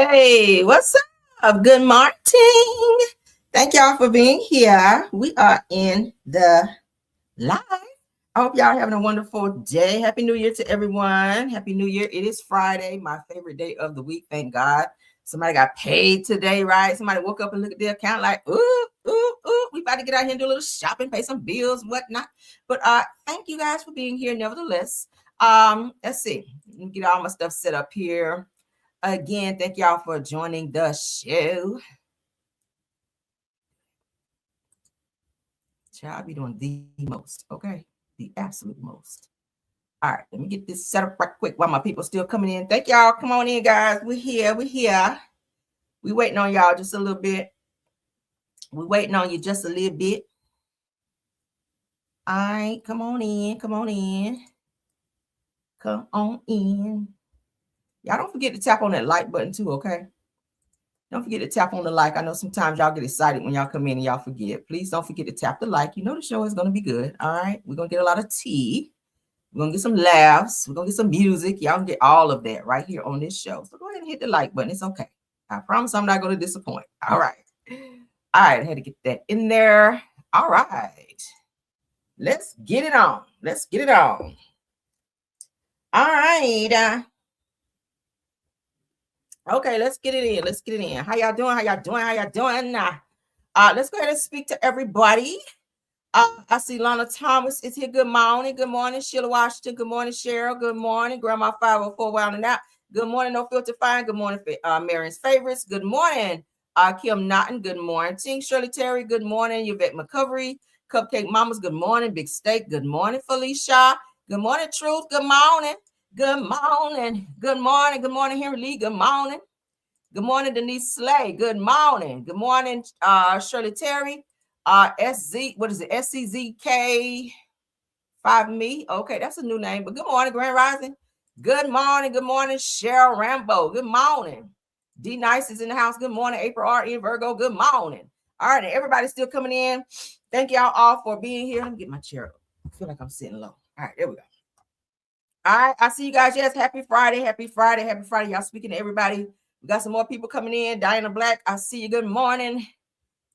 Hey, what's up? Good morning. Thank y'all for being here. We are in the live. I hope y'all are having a wonderful day. Happy New Year to everyone. Happy New Year. It is Friday, my favorite day of the week. Thank God. Somebody got paid today, right? Somebody woke up and looked at their account like, ooh, we about to get out here and do a little shopping, pay some bills, whatnot. But thank you guys for being here nevertheless. Let's see. Let me get all my stuff set up here. Again, thank y'all for joining the show. Child, I'll be doing the most, okay? The absolute most. All right, let me get this set up right quick while my people still coming in. Thank y'all. Come on in, guys. We're here. We waiting on y'all just a little bit. We waiting on you just a little bit. All right, come on in. Come on in. Y'all don't forget to tap on that like button too, okay? Don't forget to tap on the like. I know sometimes y'all get excited when y'all come in and y'all forget. Please don't forget to tap the like. You know the show is going to be good. All right. We're going to get a lot of tea. We're going to get some laughs. We're going to get some music. Y'all can get all of that right here on this show. So go ahead and hit the like button. It's okay. I promise I'm not going to disappoint. All right. All right. I had to get that in there. All right. Let's get it on. All right. Okay, let's get it in. How y'all doing? Let's go ahead and speak to everybody. I see Lana Thomas is here. Good morning. Sheila Washington. Good morning, Cheryl. Good morning, Grandma 504 Wilding Out. Good morning, No Filter Fine. Good morning, Marion's Favorites. Good morning, Kim Naughton. Good morning, Ting Shirley Terry. Good morning, Yvette McCovery. Cupcake Mamas. Good morning, Big Steak. Good morning, Felicia. Good morning, Truth. Good morning, Henry Lee. Good morning. Good morning, Denise Slay. Good morning. Good morning, Shirley Terry. SCZK 5 Me. Okay, that's a new name. But good morning, Grand Rising. Good morning, Cheryl Rambo. Good morning. D Nice is in the house. Good morning, April R. in Virgo. Good morning. All right, everybody's still coming in. Thank y'all all for being here. Let me get my chair up. I feel like I'm sitting low. All right, there we go. All right, I see you guys. Yes, happy Friday. Y'all speaking to everybody. We got some more people coming in. Diana Black, I see you. Good morning.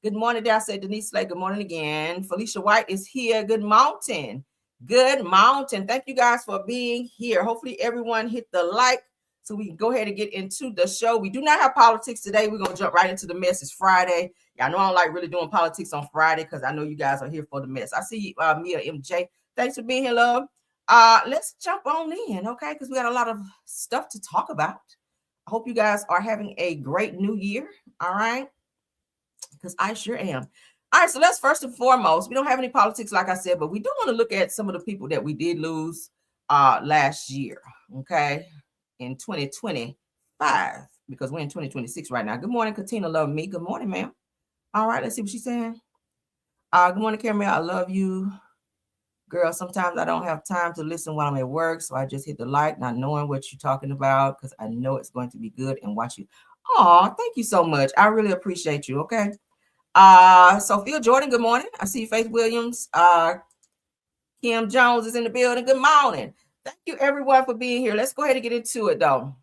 Good morning, there. I said Denise Slay. Good morning again. Felicia White is here. Good mountain. Thank you guys for being here. Hopefully everyone hit the like so we can go ahead and get into the show. We do not have politics today. We're going to jump right into the mess. It's Friday. Y'all know I don't like really doing politics on Friday because I know you guys are here for the mess. I see Mia MJ. Thanks for being here, love. Let's jump on in, okay? Because we got a lot of stuff to talk about. I hope you guys are having a great new year, all right? Because I sure am. All right, so let's first and foremost, we don't have any politics, like I said, but we do want to look at some of the people that we did lose last year, okay, in 2025, because we're in 2026 right now. Good morning, Katina, love me. Good morning, ma'am. All right, let's see what she's saying. Good morning, Cameron. I love you. Girl, sometimes I don't have time to listen while I'm at work, so I just hit the like, not knowing what you're talking about, because I know it's going to be good and watch you. Oh, thank you so much. I really appreciate you, okay? Sophia Jordan, good morning. I see Faith Williams. Kim Jones is in the building. Good morning. Thank you, everyone, for being here. Let's go ahead and get into it, though.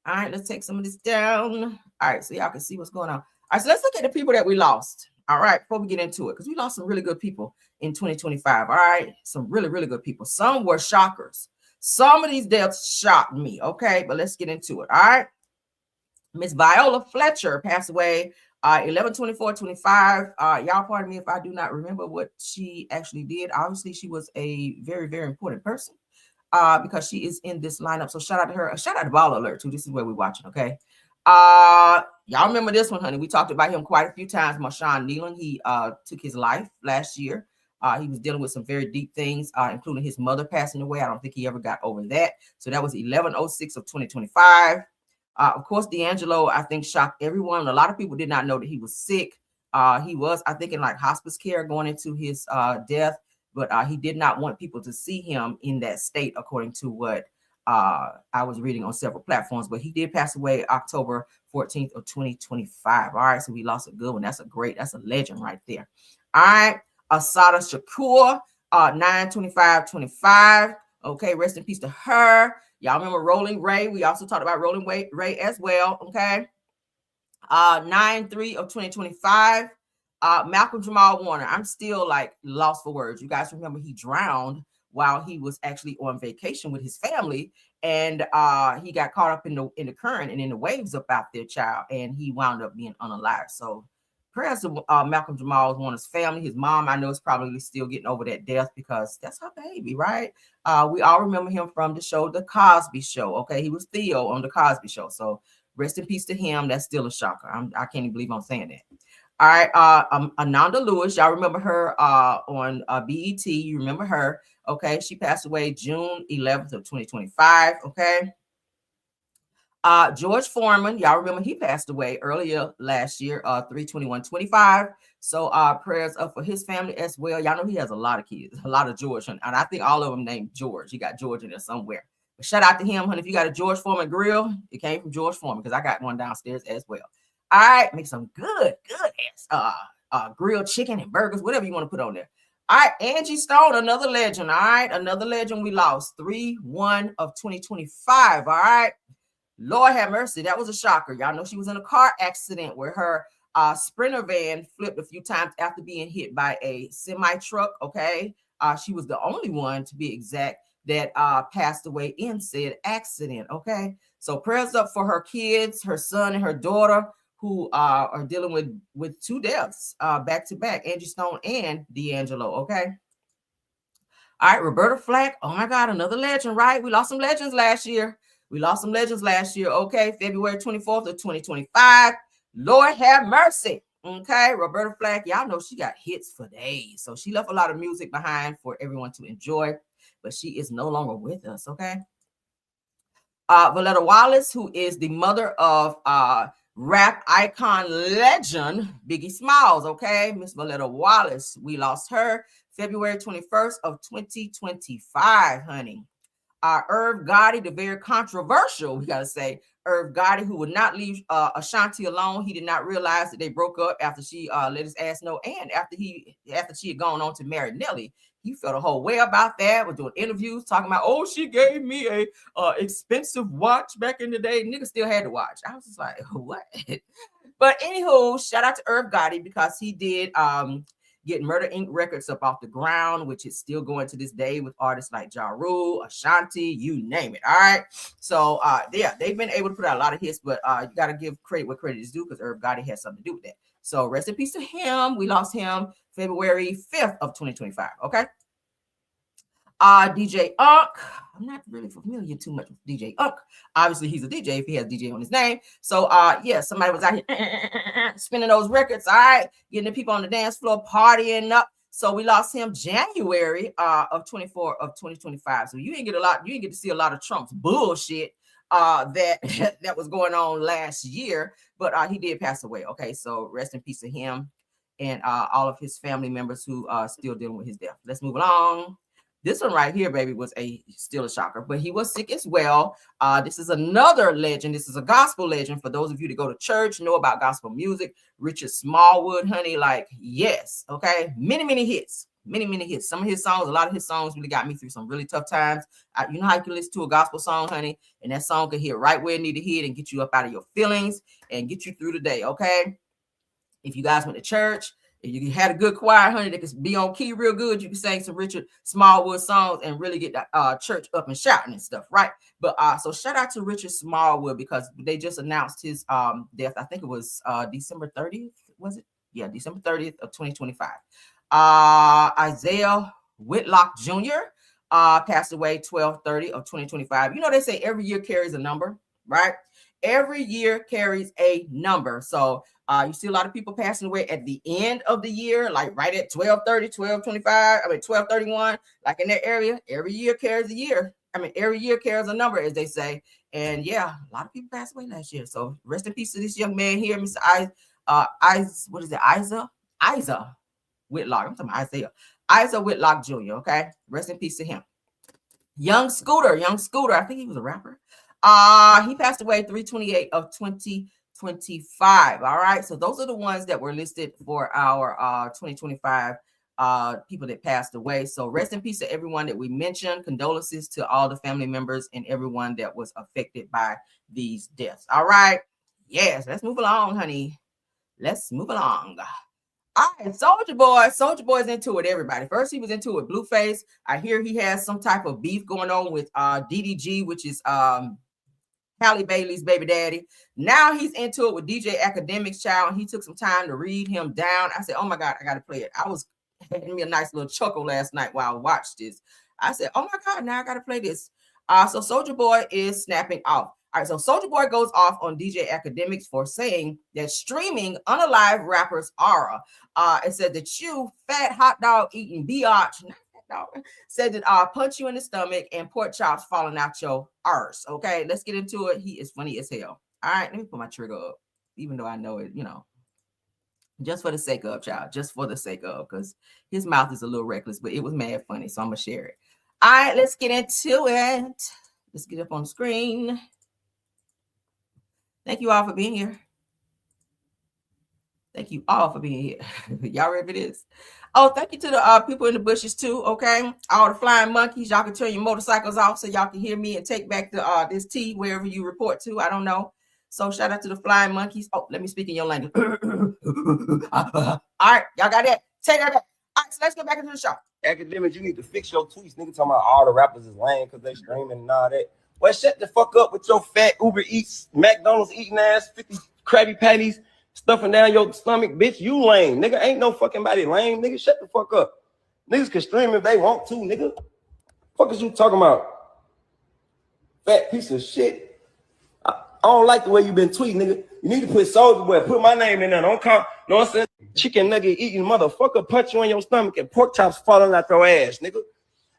All right, let's take some of this down. All right, so y'all can see what's going on. All right, so let's look at the people that we lost. All right, before we get into it, because we lost some really good people in 2025. All right, some really, really good people. Some were shockers. Some of these deaths shocked me, okay? But let's get into it, all right? Miss Viola Fletcher passed away 11/24/25. Y'all pardon me if I do not remember what she actually did. Obviously, she was a very, very important person because she is in this lineup. So shout out to her. Shout out to Ball Alert, too. This is where we're watching, okay? Y'all remember this one, honey. We talked about him quite a few times. Marshawn Nealon, he took his life last year. He was dealing with some very deep things, including his mother passing away. I don't think he ever got over that. So that was 11/06/2025. Of course, D'Angelo, I think, shocked everyone. A lot of people did not know that he was sick. He was, I think, in like hospice care going into his death, but he did not want people to see him in that state, according to what I was reading on several platforms. But he did pass away October 14th of 2025. All right, so we lost a good one. That's a legend right there. All right, Asada Shakur, 9/25/25. Okay, rest in peace to her. Y'all remember Rolling Ray? We also talked about Rolling Ray as well. Okay. 9/3 of 2025. Malcolm Jamal Warner. I'm still like lost for words. You guys remember he drowned while he was actually on vacation with his family, and he got caught up in the current and in the waves about their child, and he wound up being unalive. So prayers to Malcolm Jamal Warner's family. His mom, I know, is probably still getting over that death because that's her baby, right? We all remember him from the show The Cosby Show. Okay, he was Theo on The Cosby Show. So rest in peace to him. That's still a shocker. I can't even believe I'm saying that. All right. Ananda Lewis, y'all remember her on BET. You remember her. Okay. She passed away June 11th of 2025. Okay. George Foreman, y'all remember he passed away earlier last year, 3/21/25. So prayers up for his family as well. Y'all know he has a lot of kids, a lot of George, and I think all of them named George. He got George in there somewhere. But shout out to him, honey. If you got a George Foreman grill, it came from George Foreman because I got one downstairs as well. All right, make some good ass grilled chicken and burgers, whatever you want to put on there. All right, Angie Stone, another legend. All right, another legend we lost. 3/1 of 2025. All right. Lord have mercy. That was a shocker. Y'all know she was in a car accident where her Sprinter van flipped a few times after being hit by a semi truck. Okay. She was the only one, to be exact, that passed away in said accident. Okay. So prayers up for her kids, her son and her daughter, who are dealing with two deaths back to back, Angie Stone and D'Angelo. Okay. All right, Roberta Flack. Oh my God, another legend, right? We lost some legends last year. Okay, February 24th of 2025. Lord have mercy. Okay, Roberta Flack. Y'all know she got hits for days. So she left a lot of music behind for everyone to enjoy, but she is no longer with us. Okay. Valletta Wallace, who is the mother of rap icon legend Biggie Smalls. Okay, Miss Valletta Wallace. We lost her February 21st of 2025, honey. Irv Gotti, the very controversial, we got to say, Irv Gotti, who would not leave Ashanti alone. He did not realize that they broke up after she let his ass know, and after she had gone on to marry Nelly. He felt a whole way about that. Was doing interviews talking about, oh, she gave me a expensive watch back in the day. Nigga still had to watch. I was just like, what? But anywho, shout out to Irv Gotti because he did get Murder Inc. records up off the ground, which is still going to this day with artists like Ja Rule, Ashanti, you name it. All right. So yeah, they've been able to put out a lot of hits, but you got to give credit where credit is due because Irv Gotti has something to do with that. So rest in peace to him. We lost him February 5th of 2025. Okay. DJ Unk. I'm not really familiar too much with DJ Unk. Obviously, he's a DJ if he has DJ on his name. So, yeah, somebody was out here spinning those records. All right, getting the people on the dance floor partying up. So we lost him January of 2025. So you didn't get to see a lot of Trump's bullshit that was going on last year, but he did pass away. Okay, so rest in peace to him and all of his family members who are still dealing with his death. Let's move along. This one right here, baby, was still a shocker, but he was sick as well. This is another legend. This is a gospel legend. For those of you that go to church, know about gospel music. Richard Smallwood, honey, like, yes, okay. Many hits. Many hits. Some of his songs, a lot of his songs really got me through some really tough times. You know how you can listen to a gospel song, honey, and that song can hit right where it need to hit and get you up out of your feelings and get you through the day, okay? If you guys went to church, you had a good choir, honey, that could be on key real good. You can sing some Richard Smallwood songs and really get the church up and shouting and stuff, right? But so shout out to Richard Smallwood because they just announced his death. I think it was December 30th, was it? Yeah, December 30th of 2025. Isaiah Whitlock Jr. Passed away 12/30 of 2025. You know, they say every year carries a number, right? Every year carries a number. So you see a lot of people passing away at the end of the year, like right at 12/30, 12/31, like in that area. Every year carries a year. Every year carries a number, as they say. And yeah, a lot of people passed away last year. So rest in peace to this young man here, Mr. Isa Whitlock. I'm talking about Isaiah. Isa Whitlock Jr. Okay. Rest in peace to him. Young Scooter. I think he was a rapper. He passed away 3/28 of 2025. All right. So those are the ones that were listed for our 2025 people that passed away. So rest in peace to everyone that we mentioned. Condolences to all the family members and everyone that was affected by these deaths. All right. Yes, let's move along, honey. Let's move along. All right, Soulja Boy's into it, everybody. First, he was into it, Blueface. I hear he has some type of beef going on with DDG, which is Halle Bailey's baby daddy. Now he's into it with DJ Academics, child. He took some time to read him down. I said, oh my God, I got to play it. I was having me a nice little chuckle last night while I watched this. I said, oh my God, now I got to play this. So Soulja Boy is snapping off. All right, so Soulja Boy goes off on DJ Academics for saying that streaming unalive rappers aura. It said that you fat hot dog eating biatch said that punch you in the stomach and pork chops falling out your arse. Okay, let's get into it. He is funny as hell. All right, let me put my trigger up, even though I know it, just for the sake of, child, just for the sake of, because his mouth is a little reckless, but it was mad funny, so I'm gonna share it. All right, let's get into it. Let's get up on the screen. Thank you all for being here. Thank you all for being here. Y'all ready for this? Oh, thank you to the people in the bushes too, okay? All the flying monkeys. Y'all can turn your motorcycles off so y'all can hear me and take back the this tea wherever you report to. I don't know. So shout out to the flying monkeys. Oh, let me speak in your language. All right, y'all got that? Take that back. All right, so let's get back into the show. Academics, you need to fix your tweets. Nigga talking about all the rappers is lame because they streaming and all that. Well, shut the fuck up with your fat Uber Eats, McDonald's eating ass, 50 Krabby Patties stuffing down your stomach, bitch. You lame, nigga. Ain't no fucking body lame, nigga. Shut the fuck up. Niggas can stream if they want to, nigga. Fuck is you talking about? Fat piece of shit. I don't like the way you been tweeting, nigga. You need to put Soulja Boy, put my name in there. Don't call, know what I'm saying? Chicken nugget eating motherfucker punch you in your stomach and pork chops falling out your ass, nigga.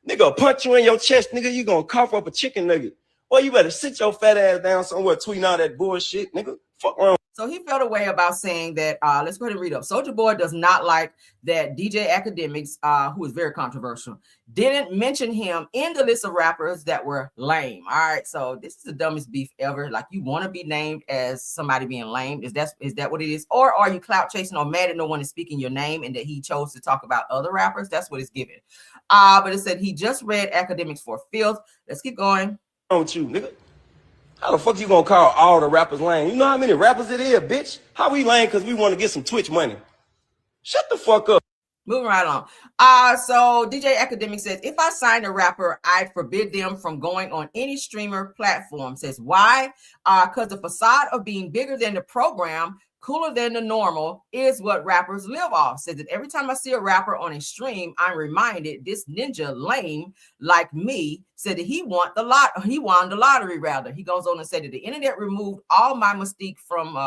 Nigga punch you in your chest, nigga. You gonna cough up a chicken nugget. Boy, you better sit your fat ass down somewhere tweeting all that bullshit, nigga. Fuck wrong. So he felt a way about saying that, let's go ahead and read up. Soulja Boy does not like that DJ Academics, who is very controversial, didn't mention him in the list of rappers that were lame. All right, so this is the dumbest beef ever. Like, you want to be named as somebody being lame? Is that what it is? Or are you clout chasing or mad that no one is speaking your name and that he chose to talk about other rappers? That's what it's given. But it said he just read Academics for filth. Let's keep going. Don't you, nigga? How the fuck you gonna call all the rappers lame? You know how many rappers it is, bitch? How we lame because we want to get some Twitch money? Shut the fuck up. Moving right along. So DJ Academic says, if I sign a rapper, I'd forbid them from going on any streamer platform. Says, why? Because the facade of being bigger than the program, cooler than the normal, is what rappers live off. Says that every time I see a rapper on a stream, I'm reminded this ninja lame like me said that he won the lottery rather. He goes on and said that the internet removed all mystique from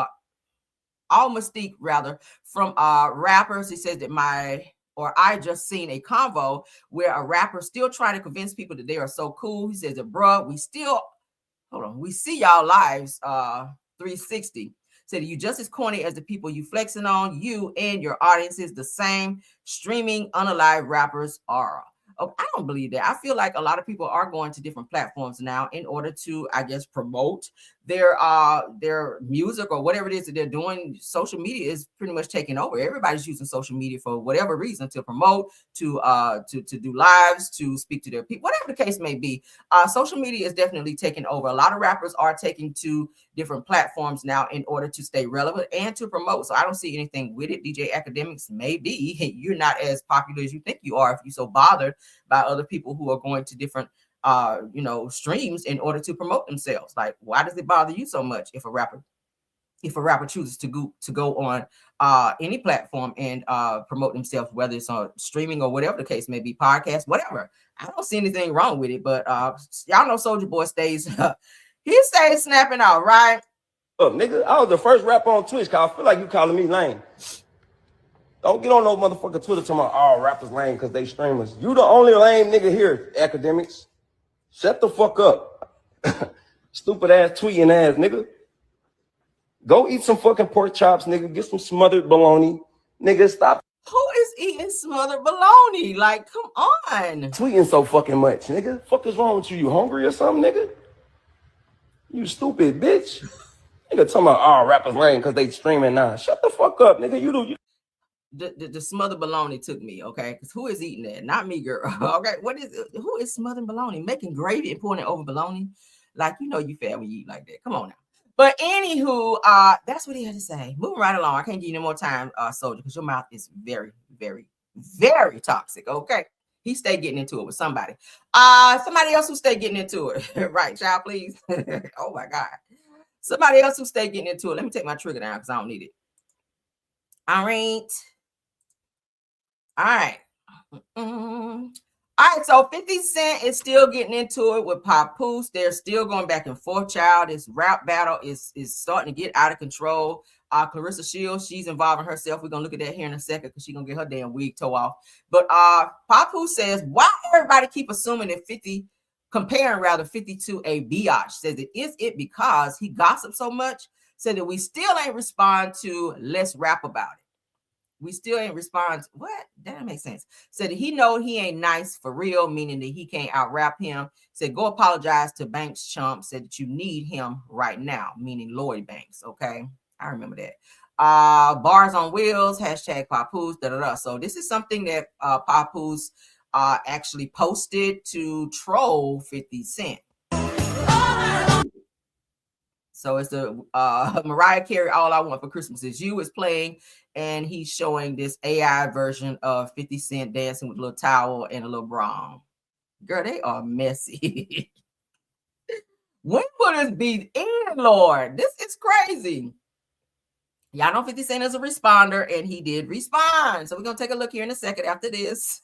rappers. He says that I just seen a convo where a rapper still trying to convince people that they are so cool. He says that, bruh, we see y'all lives 360. Said you just as corny as the people you flexing on. You and your audience is the same. Streaming unalive rappers are. Oh, I don't believe that. I feel like a lot of people are going to different platforms now in order to, I guess, promote their music or whatever it is that they're doing. Social media is pretty much taking over. Everybody's using social media for whatever reason, to promote, to do lives, to speak to their people, whatever the case may be. Social media is definitely taking over. A lot of rappers are taking to different platforms now in order to stay relevant and to promote. So I don't see anything with it. DJ Academics, maybe you're not as popular as you think you are if you're so bothered by other people who are going to different streams in order to promote themselves. Like, why does it bother you so much if a rapper chooses to go on any platform and promote themselves, whether it's on streaming or whatever the case may be, podcast, whatever? I don't see anything wrong with it, but y'all know Soulja Boy stays he stays snapping out, right? Look, nigga, I was the first rapper on Twitch, cause I feel like you calling me lame. Don't get on no motherfucking Twitter talking about all rappers lame because they streamers. You the only lame nigga here, Academics. Shut the fuck up. Stupid ass tweeting ass nigga. Go eat some fucking pork chops, nigga. Get some smothered bologna. Nigga, stop. Who is eating smothered bologna? Like, come on. Tweeting so fucking much, nigga. Fuck is wrong with you? You hungry or something, nigga? You stupid bitch. Nigga talking about all rappers lame because they streaming now. Shut the fuck up, nigga. You the smothered bologna took me, okay? Because who is eating that? Not me, girl. Okay, who is smothering bologna? Making gravy and pouring it over bologna? Like, you know you fat when you eat like that. Come on now. But anywho, that's what he had to say. Moving right along. I can't give you no more time, soldier, because your mouth is very, very, very toxic. Okay. He stayed getting into it with somebody. Somebody else who stayed getting into it. Right, child, please. Oh my God. Somebody else who stayed getting into it. Let me take my trigger down because I don't need it. All right. All right. All right, so 50 Cent is still getting into it with Papoose. They're still going back and forth, child. This rap battle is starting to get out of control. Clarissa Shields, she's involving herself. We're going to look at that here in a second because she's going to get her damn wig toe off. But Papoose says, why everybody keep assuming that 50, comparing rather 50 to a biatch? Says it is it because he gossips so much? Said that we still ain't respond to let's rap about it. We still ain't respond. What? That doesn't make sense. Said he know he ain't nice for real, meaning that he can't out rap him. Said go apologize to Banks chump. Said that you need him right now, meaning Lloyd Banks. Okay, I remember that. Bars on wheels. Hashtag Papoose. Da da da. So this is something that Papoose actually posted to troll 50 Cent. So it's the Mariah Carey All I Want for Christmas Is You is playing, and he's showing this AI version of 50 Cent dancing with a little towel and a little bra. Girl, they are messy. When will this be in, Lord? This is crazy. Y'all know 50 Cent is a responder, and he did respond. So we're going to take a look here in a second after this.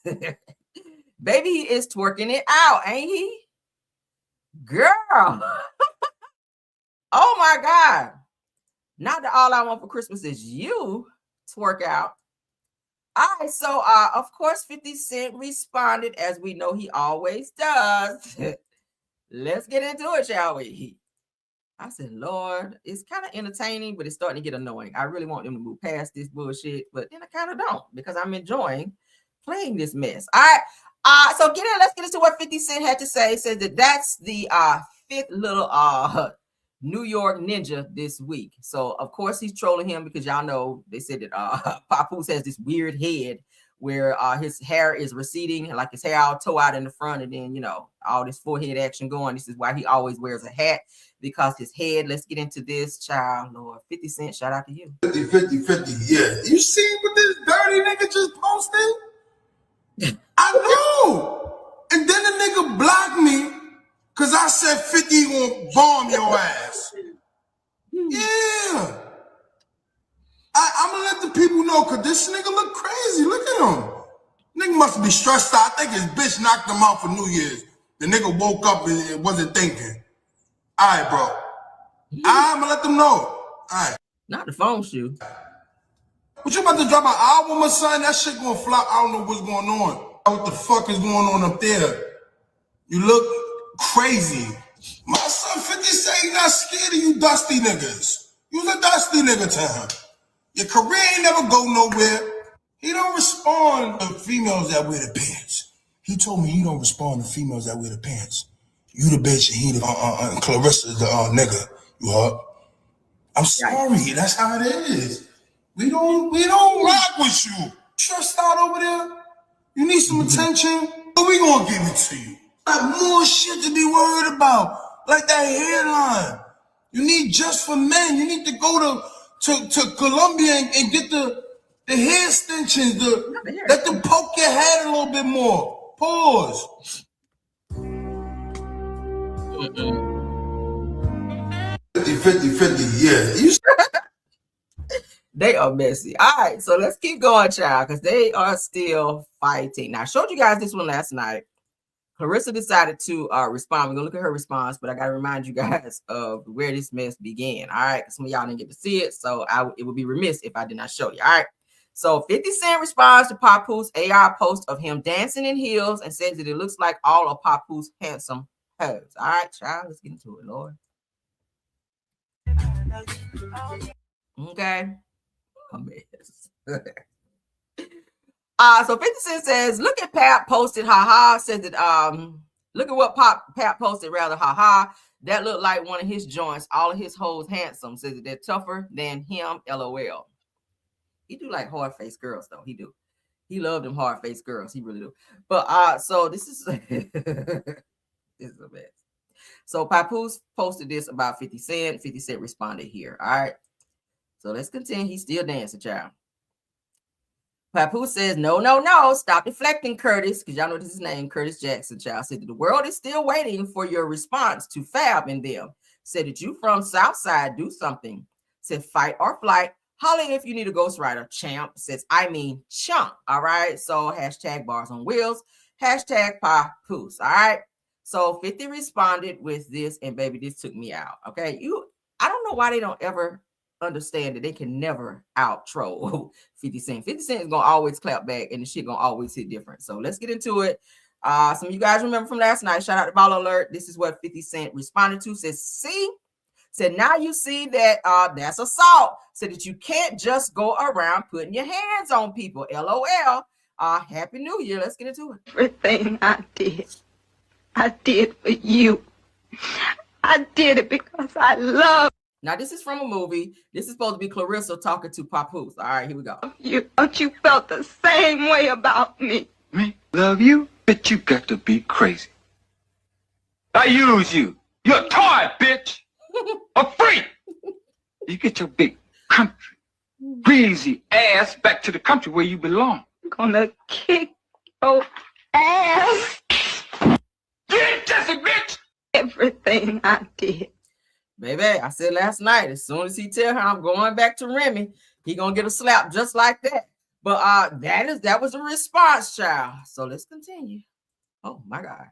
Baby, he is twerking it out, ain't he? Girl. Oh my God. Not that All I Want for Christmas Is You twerk out. All right, so of course 50 Cent responded as we know he always does. Let's get into it, shall we? I said, Lord, it's kind of entertaining, but it's starting to get annoying. I really want them to move past this bullshit, but then I kind of don't because I'm enjoying playing this mess. All right, so let's get into what 50 Cent had to say. It says that's the fifth little New York ninja this week. So of course he's trolling him because y'all know they said that Papoose has this weird head where his hair is receding, like his hair all toe out in the front, and then all this forehead action going. This is why he always wears a hat, because his head. Let's get into this, child. Lord, 50 Cent, shout out to you. 50, 50, yeah. You see what this dirty nigga just posted? I know. And then the nigga blocked me because I said 50 gonna bomb your ass. Yeah. I'm gonna let the people know because this nigga look crazy. Look at him. Nigga must be stressed out. I think his bitch knocked him out for New Year's. The nigga woke up and wasn't thinking. All right, bro. I'm gonna let them know. All right. Not the phone shoe. What you about to drop an album or something? That shit gonna flop. I don't know what's going on. What the fuck is going on up there? You look crazy. My son 50 say he not scared of you dusty niggas. You's a dusty nigga to him. Your career ain't never go nowhere. He don't respond to females that wear the pants. He told me he don't respond to females that wear the pants. You the bitch and he the Clarissa the nigga. You heard? I'm sorry. That's how it is. We don't rock with you. Stressed out over there. You need some attention. But we gonna give it to you. Got more shit to be worried about. Like that hairline. You need just for men. You need to go to Colombia and get the hair extensions. Let them poke your head a little bit more. Pause. 50, yeah. They are messy. All right, so let's keep going, child, because they are still fighting. Now, I showed you guys this one last night. Clarissa decided to respond. We're going to look at her response, but I got to remind you guys of where this mess began. All right, some of y'all didn't get to see it, so it would be remiss if I did not show you. All right, so 50 Cent responds to Papoose AI post of him dancing in heels and says that it looks like all of Papoose handsome hoes. All right, child, let's get into it, Lord. Okay. A mess. So 50 Cent says, look at Pat posted, haha. Says that look at what Pat posted, rather, haha. That looked like one of his joints. All of his hoes handsome. Says that they're tougher than him, LOL. He do like hard-faced girls, though. He do. He loved them hard-faced girls. He really do. But so this is this is the best. So Papoose posted this about 50 Cent. 50 Cent responded here. All right. So let's continue. He's still dancing, child. Papoose says, no, no, no. Stop deflecting, Curtis. Because y'all know this is his name, Curtis Jackson, child. Said the world is still waiting for your response to Fab and them. Said that you from Southside, do something. Said fight or flight. Holler if you need a ghostwriter. Champ says, I mean chump. All right. So hashtag bars on wheels. Hashtag Papoose. All right. So 50 responded with this, and baby, this took me out. Okay. I don't know why they don't ever understand that they can never out troll 50 Cent. 50 Cent is gonna always clap back, and the shit gonna always hit different. So let's get into it. Some of you guys remember from last night. Shout out to Ball Alert. This is what 50 Cent responded to. Says, see, said now you see that that's assault. Said that you can't just go around putting your hands on people. LOL. Happy New Year. Let's get into it. Everything I did for you. I did it because I love Now, this is from a movie. This is supposed to be Clarissa talking to Papoose. All right, here we go. you. Don't you felt the same way about me? Me? Love you? Bitch, you got to be crazy. I use you. You're a toy, bitch. A freak. You get your big country, greasy ass back to the country where you belong. I'm gonna kick your ass. Get Jesse, bitch. Everything I did. Baby, I said last night, as soon as he tell her I'm going back to Remy, he gonna get a slap just like that. But that was a response, child. So let's continue. Oh my God.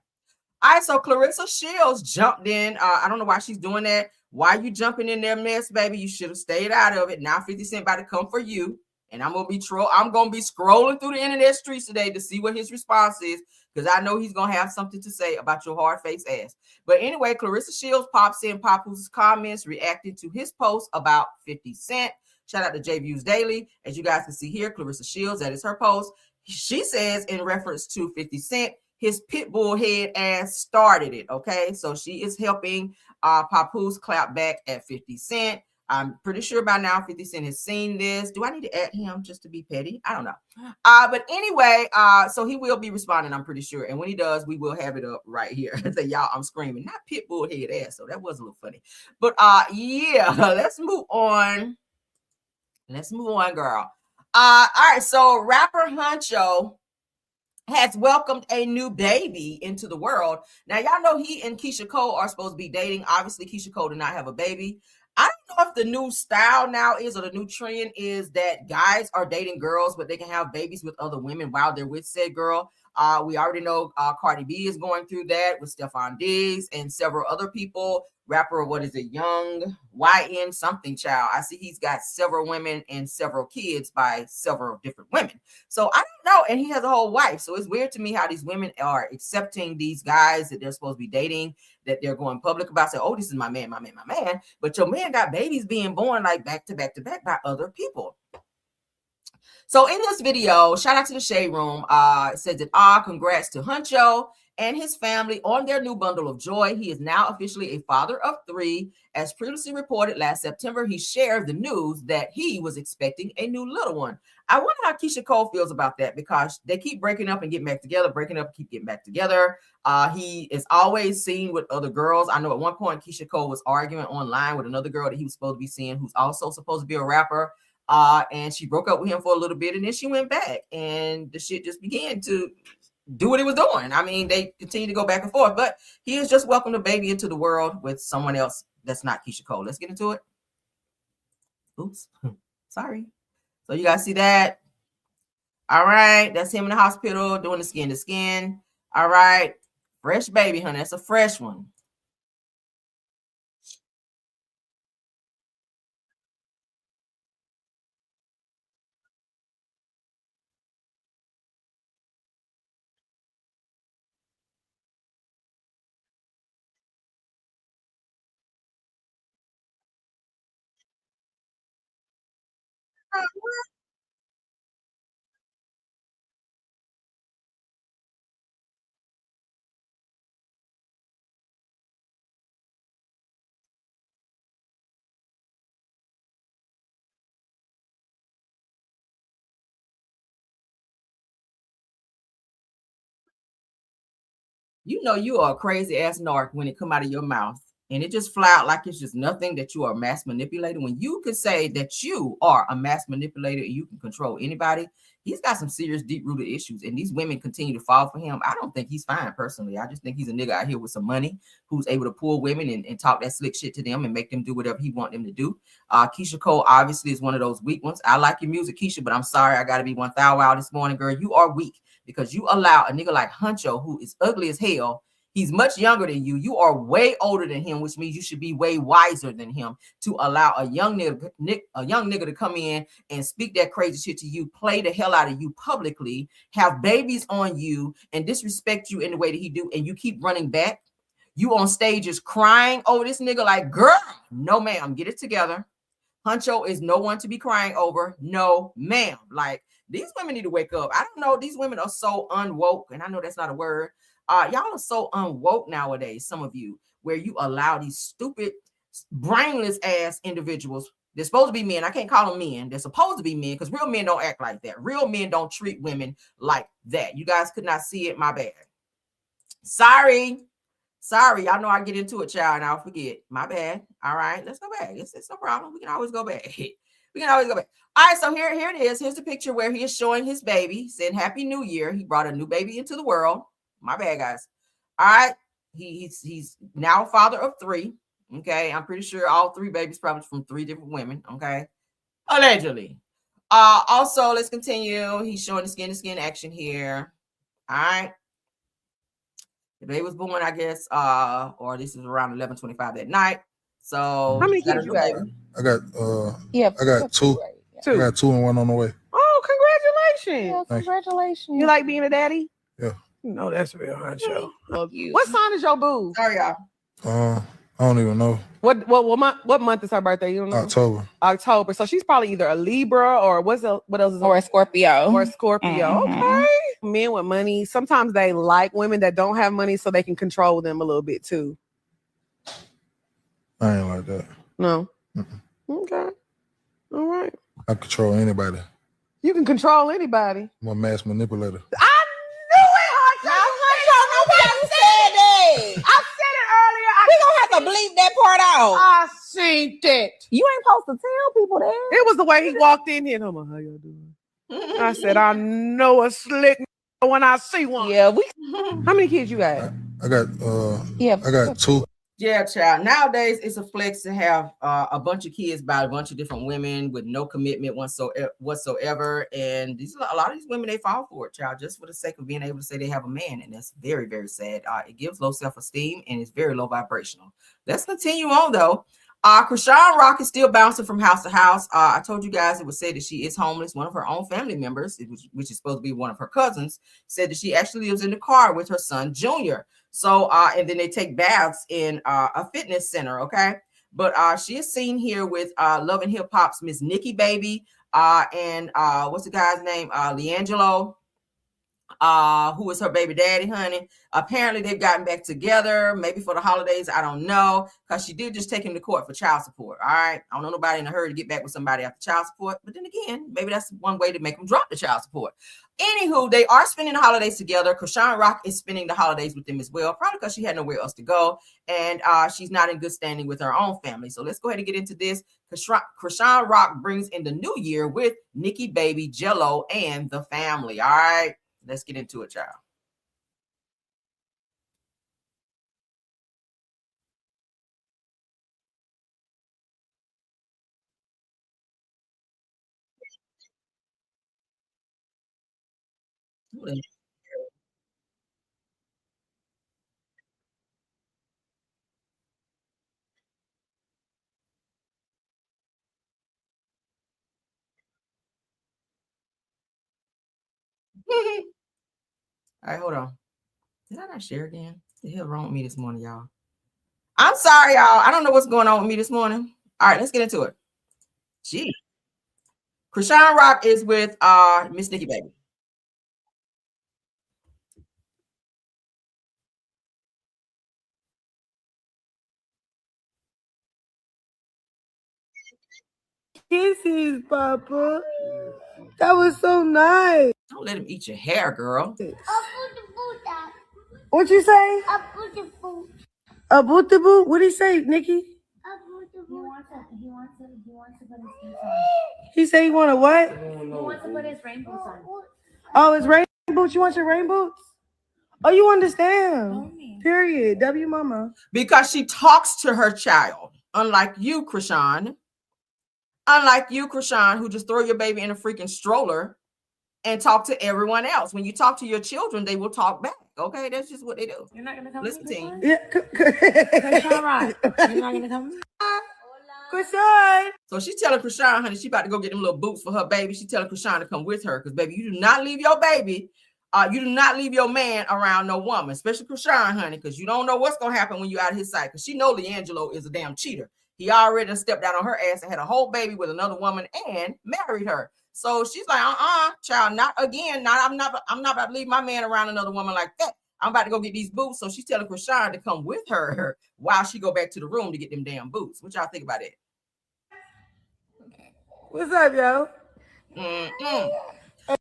All right, so Clarissa Shields jumped in. I don't know why she's doing that. Why you jumping in their mess, baby? You should have stayed out of it. Now 50 Cent about to come for you. And I'm gonna be scrolling through the internet streets today to see what his response is, because I know he's gonna have something to say about your hard-faced ass. But anyway, Clarissa Shields pops in Papoose's comments reacting to his post about 50 Cent. Shout out to J Views Daily. As you guys can see here, Clarissa Shields, that is her post. She says in reference to 50 Cent, his pit bull head ass started it. Okay, so she is helping Papoose clap back at 50 Cent. I'm pretty sure by now 50 Cent has seen this. Do I need to add him just to be petty? I don't know. But anyway, so he will be responding, I'm pretty sure. And when he does, we will have it up right here. Say, y'all, I'm screaming, not pitbull head ass. So that was a little funny. But yeah, let's move on. Let's move on, girl. All right, so rapper Huncho has welcomed a new baby into the world. Now, y'all know he and Keisha Cole are supposed to be dating. Obviously, Keisha Cole did not have a baby. I don't know if the new style now is, or the new trend is, that guys are dating girls, but they can have babies with other women while they're with said girl. We already know Cardi B is going through that with Stephon Diggs and several other people. Rapper, what is it, Young YN something child. I see he's got several women and several kids by several different women. So I don't know. And he has a whole wife. So it's weird to me how these women are accepting these guys that they're supposed to be dating, that they're going public about, say, oh, this is my man, my man, my man. But your man got babies being born like back to back to back by other people. So in this video, shout out to the Shade Room. It says that congrats to Huncho and his family on their new bundle of joy. He is now officially a father of 3. As previously reported last September, he shared the news that he was expecting a new little one. I wonder how Keisha Cole feels about that, because they keep breaking up and getting back together, breaking up, keep getting back together. He is always seen with other girls. I know at one point Keisha Cole was arguing online with another girl that he was supposed to be seeing, who's also supposed to be a rapper. And she broke up with him for a little bit, and then she went back, and the shit just began to do what it was doing. I mean, they continue to go back and forth, but he has just welcomed a baby into the world with someone else that's not Keisha Cole. Let's get into it. Oops, sorry. So you guys see that? All right, that's him in the hospital doing the skin to skin. All right, fresh baby, honey. That's a fresh one. You know you are a crazy ass narc when it come out of your mouth. And it just fly out like it's just nothing that you are a mass manipulator. When you could say that you are a mass manipulator and you can control anybody, he's got some serious deep-rooted issues. And these women continue to fall for him. I don't think he's fine personally. I just think he's a nigga out here with some money who's able to pull women and talk that slick shit to them and make them do whatever he want them to do. Keisha Cole obviously is one of those weak ones. I like your music, Keisha, but I'm sorry, I gotta be 1,000 out this morning, girl. You are weak because you allow a nigga like Huncho, who is ugly as hell. He's much younger than you. You are way older than him, which means you should be way wiser than him to allow a young nigga to come in and speak that crazy shit to you, play the hell out of you publicly, have babies on you, and disrespect you in the way that he do, and you keep running back. You on stages crying over this nigga like, girl, no ma'am, get it together. Huncho is no one to be crying over. No ma'am. Like, these women need to wake up. I don't know. These women are so unwoke, and I know that's not a word. Y'all are so unwoke nowadays, some of you, where you allow these stupid, brainless ass individuals. They're supposed to be men. I can't call them men. They're supposed to be men because real men don't act like that. Real men don't treat women like that. You guys could not see it. My bad. Sorry. Y'all know I get into it, child, and I'll forget. My bad. All right, let's go back. It's no problem. We can always go back. All right, so here it is. Here's the picture where he is showing his baby, saying Happy New Year. He brought a new baby into the world. My bad, guys. All right. He's now a father of 3. Okay. I'm pretty sure all 3 babies probably from 3 different women. Okay. Allegedly. Also, let's continue. He's showing the skin-to-skin action here. All right. The baby was born, I guess, or this is around 11:25 that night. So how many kids you got? I got I got 2. I got 2 and 1 on the way. Oh, congratulations. Yeah, congratulations. You like being a daddy? Yeah. No, that's real, Huncho. What sign is your boo? Sorry, y'all. I don't even know. What month is her birthday? You don't know? October. So she's probably either a Libra or what else is or a Scorpio. Or a Scorpio. Mm-hmm. Okay. Men with money. Sometimes they like women that don't have money so they can control them a little bit too. I ain't like that. No. Mm-mm. Okay. All right. I control anybody. You can control anybody. I'm a mass manipulator. I knew it, Huncho. Nobody said that. I said it earlier. We gonna have to bleep that part out. I seen it. You ain't supposed to tell people that. It was the way he walked in here. I'm like, how y'all doing? I said, I know a slick when I see one. Yeah, How many kids you got? I got I got 2. Yeah, child. Nowadays, it's a flex to have a bunch of kids by a bunch of different women with no commitment whatsoever. And a lot of these women, they fall for it, child, just for the sake of being able to say they have a man. And that's very, very sad. It gives low self-esteem and it's very low vibrational. Let's continue on, though. Krishan Rock is still bouncing from house to house. I told you guys it was said that she is homeless. One of her own family members, which is supposed to be one of her cousins, said that she actually lives in the car with her son, Junior. So, and then they take baths in a fitness center, okay? But she is seen here with Love and Hip Hop's Miss Nikki Baby and what's the guy's name? Leangelo, who is her baby daddy, honey. Apparently, they've gotten back together, maybe for the holidays. I don't know, because she did just take him to court for child support, all right? I don't know nobody in a hurry to get back with somebody after child support, but then again, maybe that's one way to make them drop the child support. Anywho, they are spending the holidays together. Krishan Rock is spending the holidays with them as well, probably because she had nowhere else to go, and she's not in good standing with her own family. So let's go ahead and get into this. Krishan Rock brings in the new year with Nikki Baby, Jello, and the family, all right? Let's get into it, child. All right, hold on. Did I not share again? What the hell wrong with me this morning, y'all? I'm sorry, y'all. I don't know what's going on with me this morning. All right, let's get into it. Gee. Krishan Rock is with Miss Nikki Baby. Kisses, Papa. That was so nice. Don't let him eat your hair, girl. What you say? A boot. What did he say, Nikki? He wants to put his boots on. He said he want to what? He wants to put his rain boots on. Oh, his rain boots. You want your rain boots? Oh, you understand? Period. W mama. Because she talks to her child, unlike you, Krishan. Unlike you, Krishan, who just throw your baby in a freaking stroller and talk to everyone else. When you talk to your children, they will talk back. Okay, that's just what they do. You're not gonna come. Listen to you. Yeah. Krishan, right? You're not gonna come. Krishan. So she's telling Krishan, honey, she about to go get them little boots for her baby. She's telling Krishan to come with her because, baby, you do not leave your baby. You do not leave your man around no woman, especially Krishan, honey, because you don't know what's gonna happen when you're out of his sight. Because she know LeAngelo is a damn cheater. He already done stepped out on her ass and had a whole baby with another woman and married her. So she's like, child, not again. I'm not about to leave my man around another woman like that. I'm about to go get these boots. So she's telling Krishan to come with her while she go back to the room to get them damn boots. What y'all think about it? What's up, yo?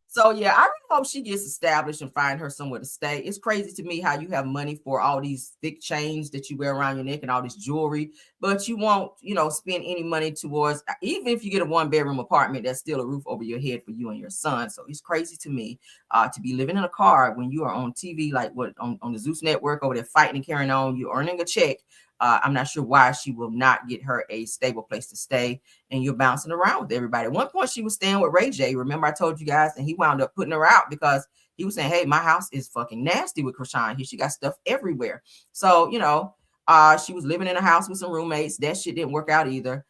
So yeah, I really hope she gets established and find her somewhere to stay. It's crazy to me how you have money for all these thick chains that you wear around your neck and all this jewelry, but you won't, spend any money towards, even if you get a 1-bedroom apartment, that's still a roof over your head for you and your son. So it's crazy to me to be living in a car when you are on TV, like what on the Zeus network over there fighting and carrying on, you're earning a check. I'm not sure why she will not get her a stable place to stay, and you're bouncing around with everybody. At one point, she was staying with Ray J. Remember, I told you guys, and he wound up putting her out because he was saying, "Hey, my house is fucking nasty with Krishan here. She got stuff everywhere." So, she was living in a house with some roommates. That shit didn't work out either.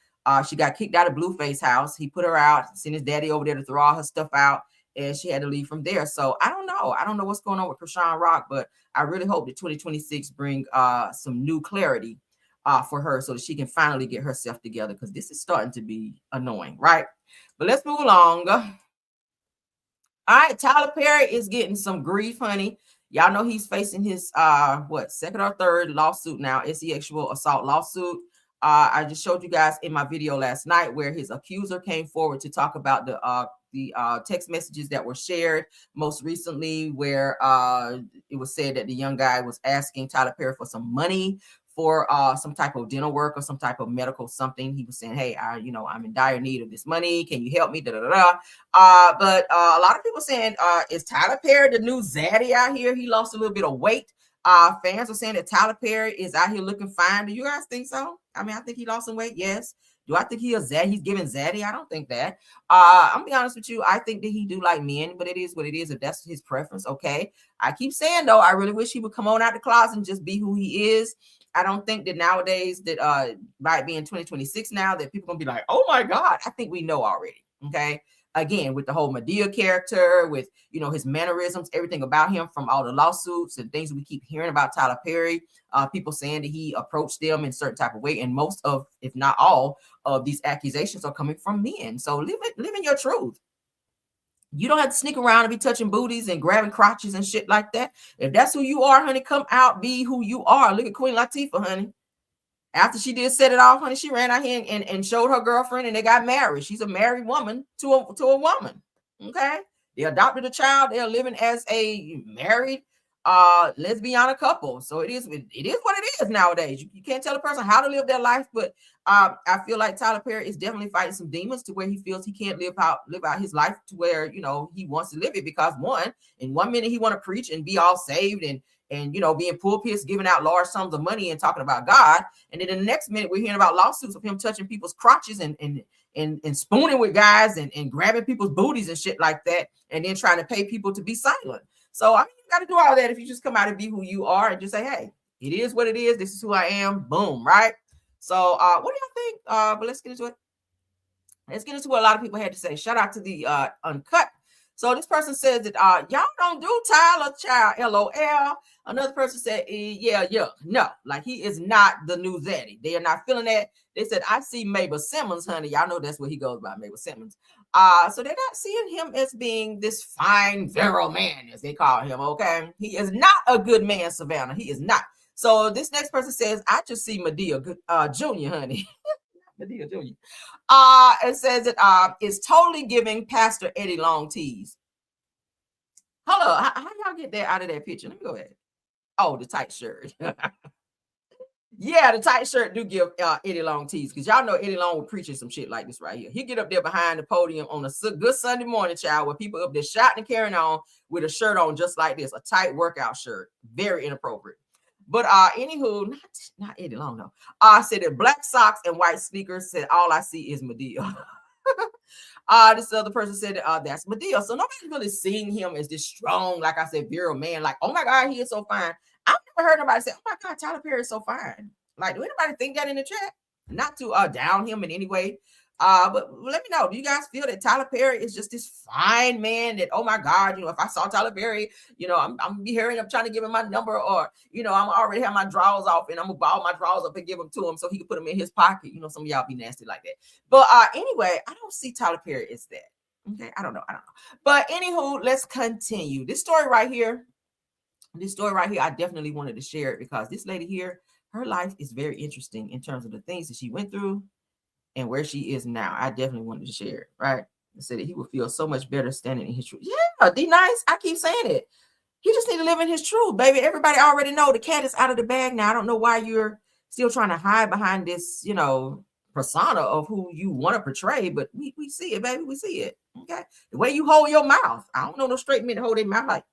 She got kicked out of Blueface house. He put her out, sent his daddy over there to throw all her stuff out, and she had to leave from there. So I don't know. I don't know what's going on with Krishan Rock, but I really hope that 2026 bring some new clarity for her so that she can finally get herself together, because this is starting to be annoying, right? But let's move along. All right, Tyler Perry is getting some grief, honey. Y'all know he's facing his second or third lawsuit now, sexual assault lawsuit. I just showed you guys in my video last night where his accuser came forward to talk about the text messages that were shared most recently, where it was said that the young guy was asking Tyler Perry for some money for some type of dental work or some type of medical something. He was saying, "Hey, I'm in dire need of this money. Can you help me?" But a lot of people saying, is Tyler Perry the new zaddy out here? He lost a little bit of weight. Fans are saying that Tyler Perry is out here looking fine. Do you guys think so? I mean, I think he lost some weight. Yes. Do I think he's giving zaddy? I don't think that. I'm gonna be honest with you. I think that he do like men, but it is what it is. If that's his preference, okay. I keep saying though, I really wish he would come on out the closet and just be who he is. I don't think that nowadays that by it being 2026 now that people gonna be like, "Oh my God," I think we know already. Okay. Again, with the whole Madea character, with his mannerisms, everything about him from all the lawsuits and things we keep hearing about Tyler Perry, people saying that he approached them in a certain type of way, and most of, if not all, of these accusations are coming from men. So live in your truth. You don't have to sneak around and be touching booties and grabbing crotches and shit like that. If that's who you are, honey, come out, be who you are. Look at Queen Latifah, honey. After she did set it off, honey, she ran out here and showed her girlfriend, and they got married. She's a married woman to a woman. Okay. They adopted a child. They're living as a married lesbian couple. So it is what it is nowadays. You can't tell a person how to live their life, but I feel like Tyler Perry is definitely fighting some demons to where he feels he can't live out his life to where he wants to live it, because in 1 minute he want to preach and be all saved and being pulpits, giving out large sums of money and talking about God, and then in the next minute we're hearing about lawsuits of him touching people's crotches and spooning with guys and grabbing people's booties and shit like that, and then trying to pay people to be silent. So I mean, you got to do all that if you just come out and be who you are and just say, "Hey, it is what it is. This is who I am." Boom, right? So what do y'all think? But let's get into it. Let's get into what a lot of people had to say. Shout out to the Uncut. So this person says that y'all don't do Tyler, child, LOL. Another person said, yeah, no, like he is not the new zaddy. They are not feeling that. They said, "I see Mabel Simmons, honey." Y'all know that's what he goes by, Mabel Simmons. So they're not seeing him as being this fine, virile man, as they call him, okay? He is not a good man, Savannah. He is not. So this next person says, "I just see Madea Jr., honey." Madea Jr. It says that it's totally giving Pastor Eddie Long tease. Hold on, how y'all get that out of that picture? Let me go ahead. Oh, the tight shirt. Yeah, the tight shirt do give Eddie Long tease, because y'all know Eddie Long will preaching some shit like this right here. He get up there behind the podium on a good Sunday morning, child, where people up there shouting and carrying on with a shirt on just like this, a tight workout shirt. Very inappropriate. But anywho, not Eddie Long, no. Said that black socks and white sneakers, said all I see is Madea. This other person said that's Madea. So nobody's really seeing him as this strong, like I said, virile man. Like, oh my God, he is so fine. I've never heard nobody say, oh my God, Tyler Perry is so fine. Like, do anybody think that in the chat? Not to down him in any way. But let me know, do you guys feel that Tyler Perry is just this fine man that, oh my God, you know, if I saw Tyler Perry, you know, I'm gonna be hearing him trying to give him my number, or, you know, I'm already have my drawers off and I'm gonna ball my drawers up and give them to him so he can put them in his pocket. You know, some of y'all be nasty like that. But anyway, I don't see Tyler Perry as that. Okay, I don't know. But anywho, let's continue. This story right here, I definitely wanted to share it because this lady here, her life is very interesting in terms of the things that she went through and where she is now. I definitely wanted to share it, right? I said that he would feel so much better standing in his truth. Yeah, D-Nice, I keep saying it. He just need to live in his truth, baby. Everybody already know the cat is out of the bag now. I don't know why you're still trying to hide behind this, you know, persona of who you want to portray, but we see it, baby. We see it, okay? The way you hold your mouth. I don't know no straight men to hold their mouth like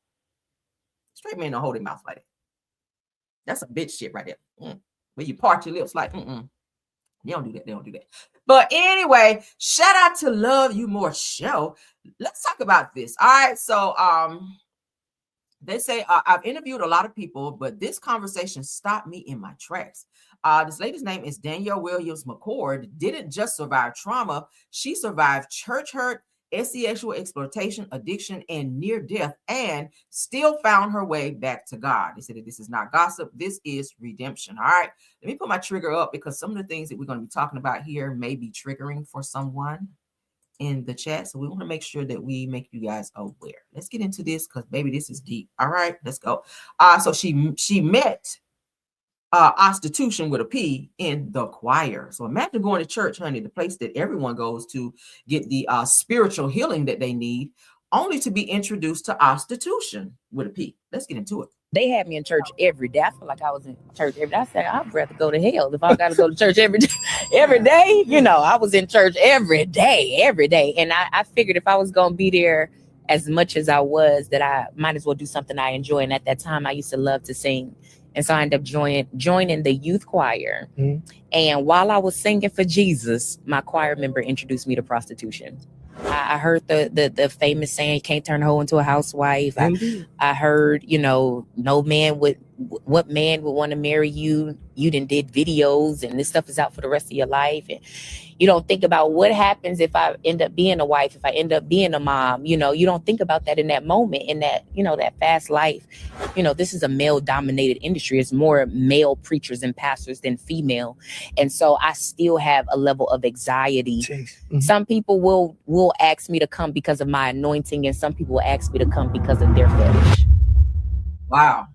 straight men don't hold their mouth like that. That's some bitch shit right there. When you part your lips like, They don't do that. They don't do that. But anyway, shout out to Love You More Show. Let's talk about this. All right. So they say I've interviewed a lot of people, but this conversation stopped me in my tracks. This lady's name is Danielle Williams McCord. Didn't just survive trauma. She survived church hurt, sexual exploitation, addiction, and near death, and still found her way back to God. They said that this is not gossip. This is redemption. All right. Let me put my trigger up because some of the things that we're going to be talking about here may be triggering for someone in the chat. So we want to make sure that we make you guys aware. Let's get into this because baby, this is deep. All right, let's go. So she met prostitution with a P in the choir. So imagine going to church, honey, the place that everyone goes to get the spiritual healing that they need, only to be introduced to prostitution with a P. Let's get into it. They had me in church every day. I feel like I was in church every day. I said, I'd rather go to hell if I got to go to church every day. You know, I was in church every day. And I figured if I was going to be there as much as I was, that I might as well do something I enjoy. And at that time, I used to love to sing. And so I ended up joining the youth choir. Mm-hmm. And while I was singing for Jesus, my choir member introduced me to prostitution. I heard the famous saying, you can't turn a hoe into a housewife. I heard, you know, what man would want to marry you? You done did videos and this stuff is out for the rest of your life. And you don't think about what happens if I end up being a wife, if I end up being a mom. You know, you don't think about that in that moment, in that, you know, that fast life. You know, this is a male dominated industry. It's more male preachers and pastors than female. And so I still have a level of anxiety. Mm-hmm. Some people will ask me to come because of my anointing, and some people will ask me to come because of their fetish. Wow.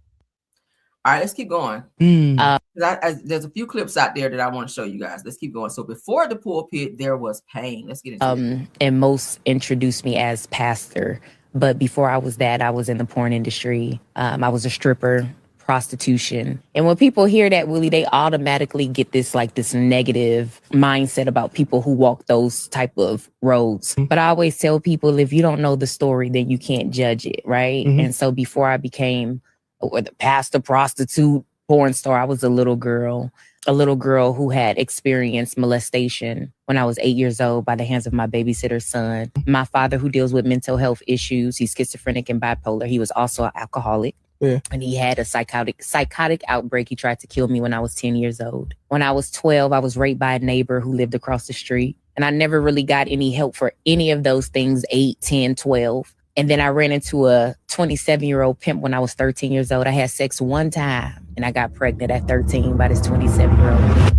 All right, let's keep going. There's a few clips out there that I want to show you guys. Let's keep going. So before the pulpit, there was pain. Let's get into it. And most introduced me as pastor. But before I was that, I was in the porn industry. I was a stripper, prostitution. And when people hear that, Willie, they automatically get this negative mindset about people who walk those type of roads. Mm-hmm. But I always tell people, if you don't know the story, then you can't judge it, right? Mm-hmm. And so before I became the pastor, prostitute, porn star, I was a little girl who had experienced molestation when I was 8 years old by the hands of my babysitter's son. My father, who deals with mental health issues, he's schizophrenic and bipolar. He was also an alcoholic. Yeah. And he had a psychotic outbreak. He tried to kill me when I was 10 years old. When I was 12, I was raped by a neighbor who lived across the street. And I never really got any help for any of those things, 8, 10, 12. And then I ran into a 27-year-old pimp when I was 13 years old. I had sex one time and I got pregnant at 13 by this 27-year-old.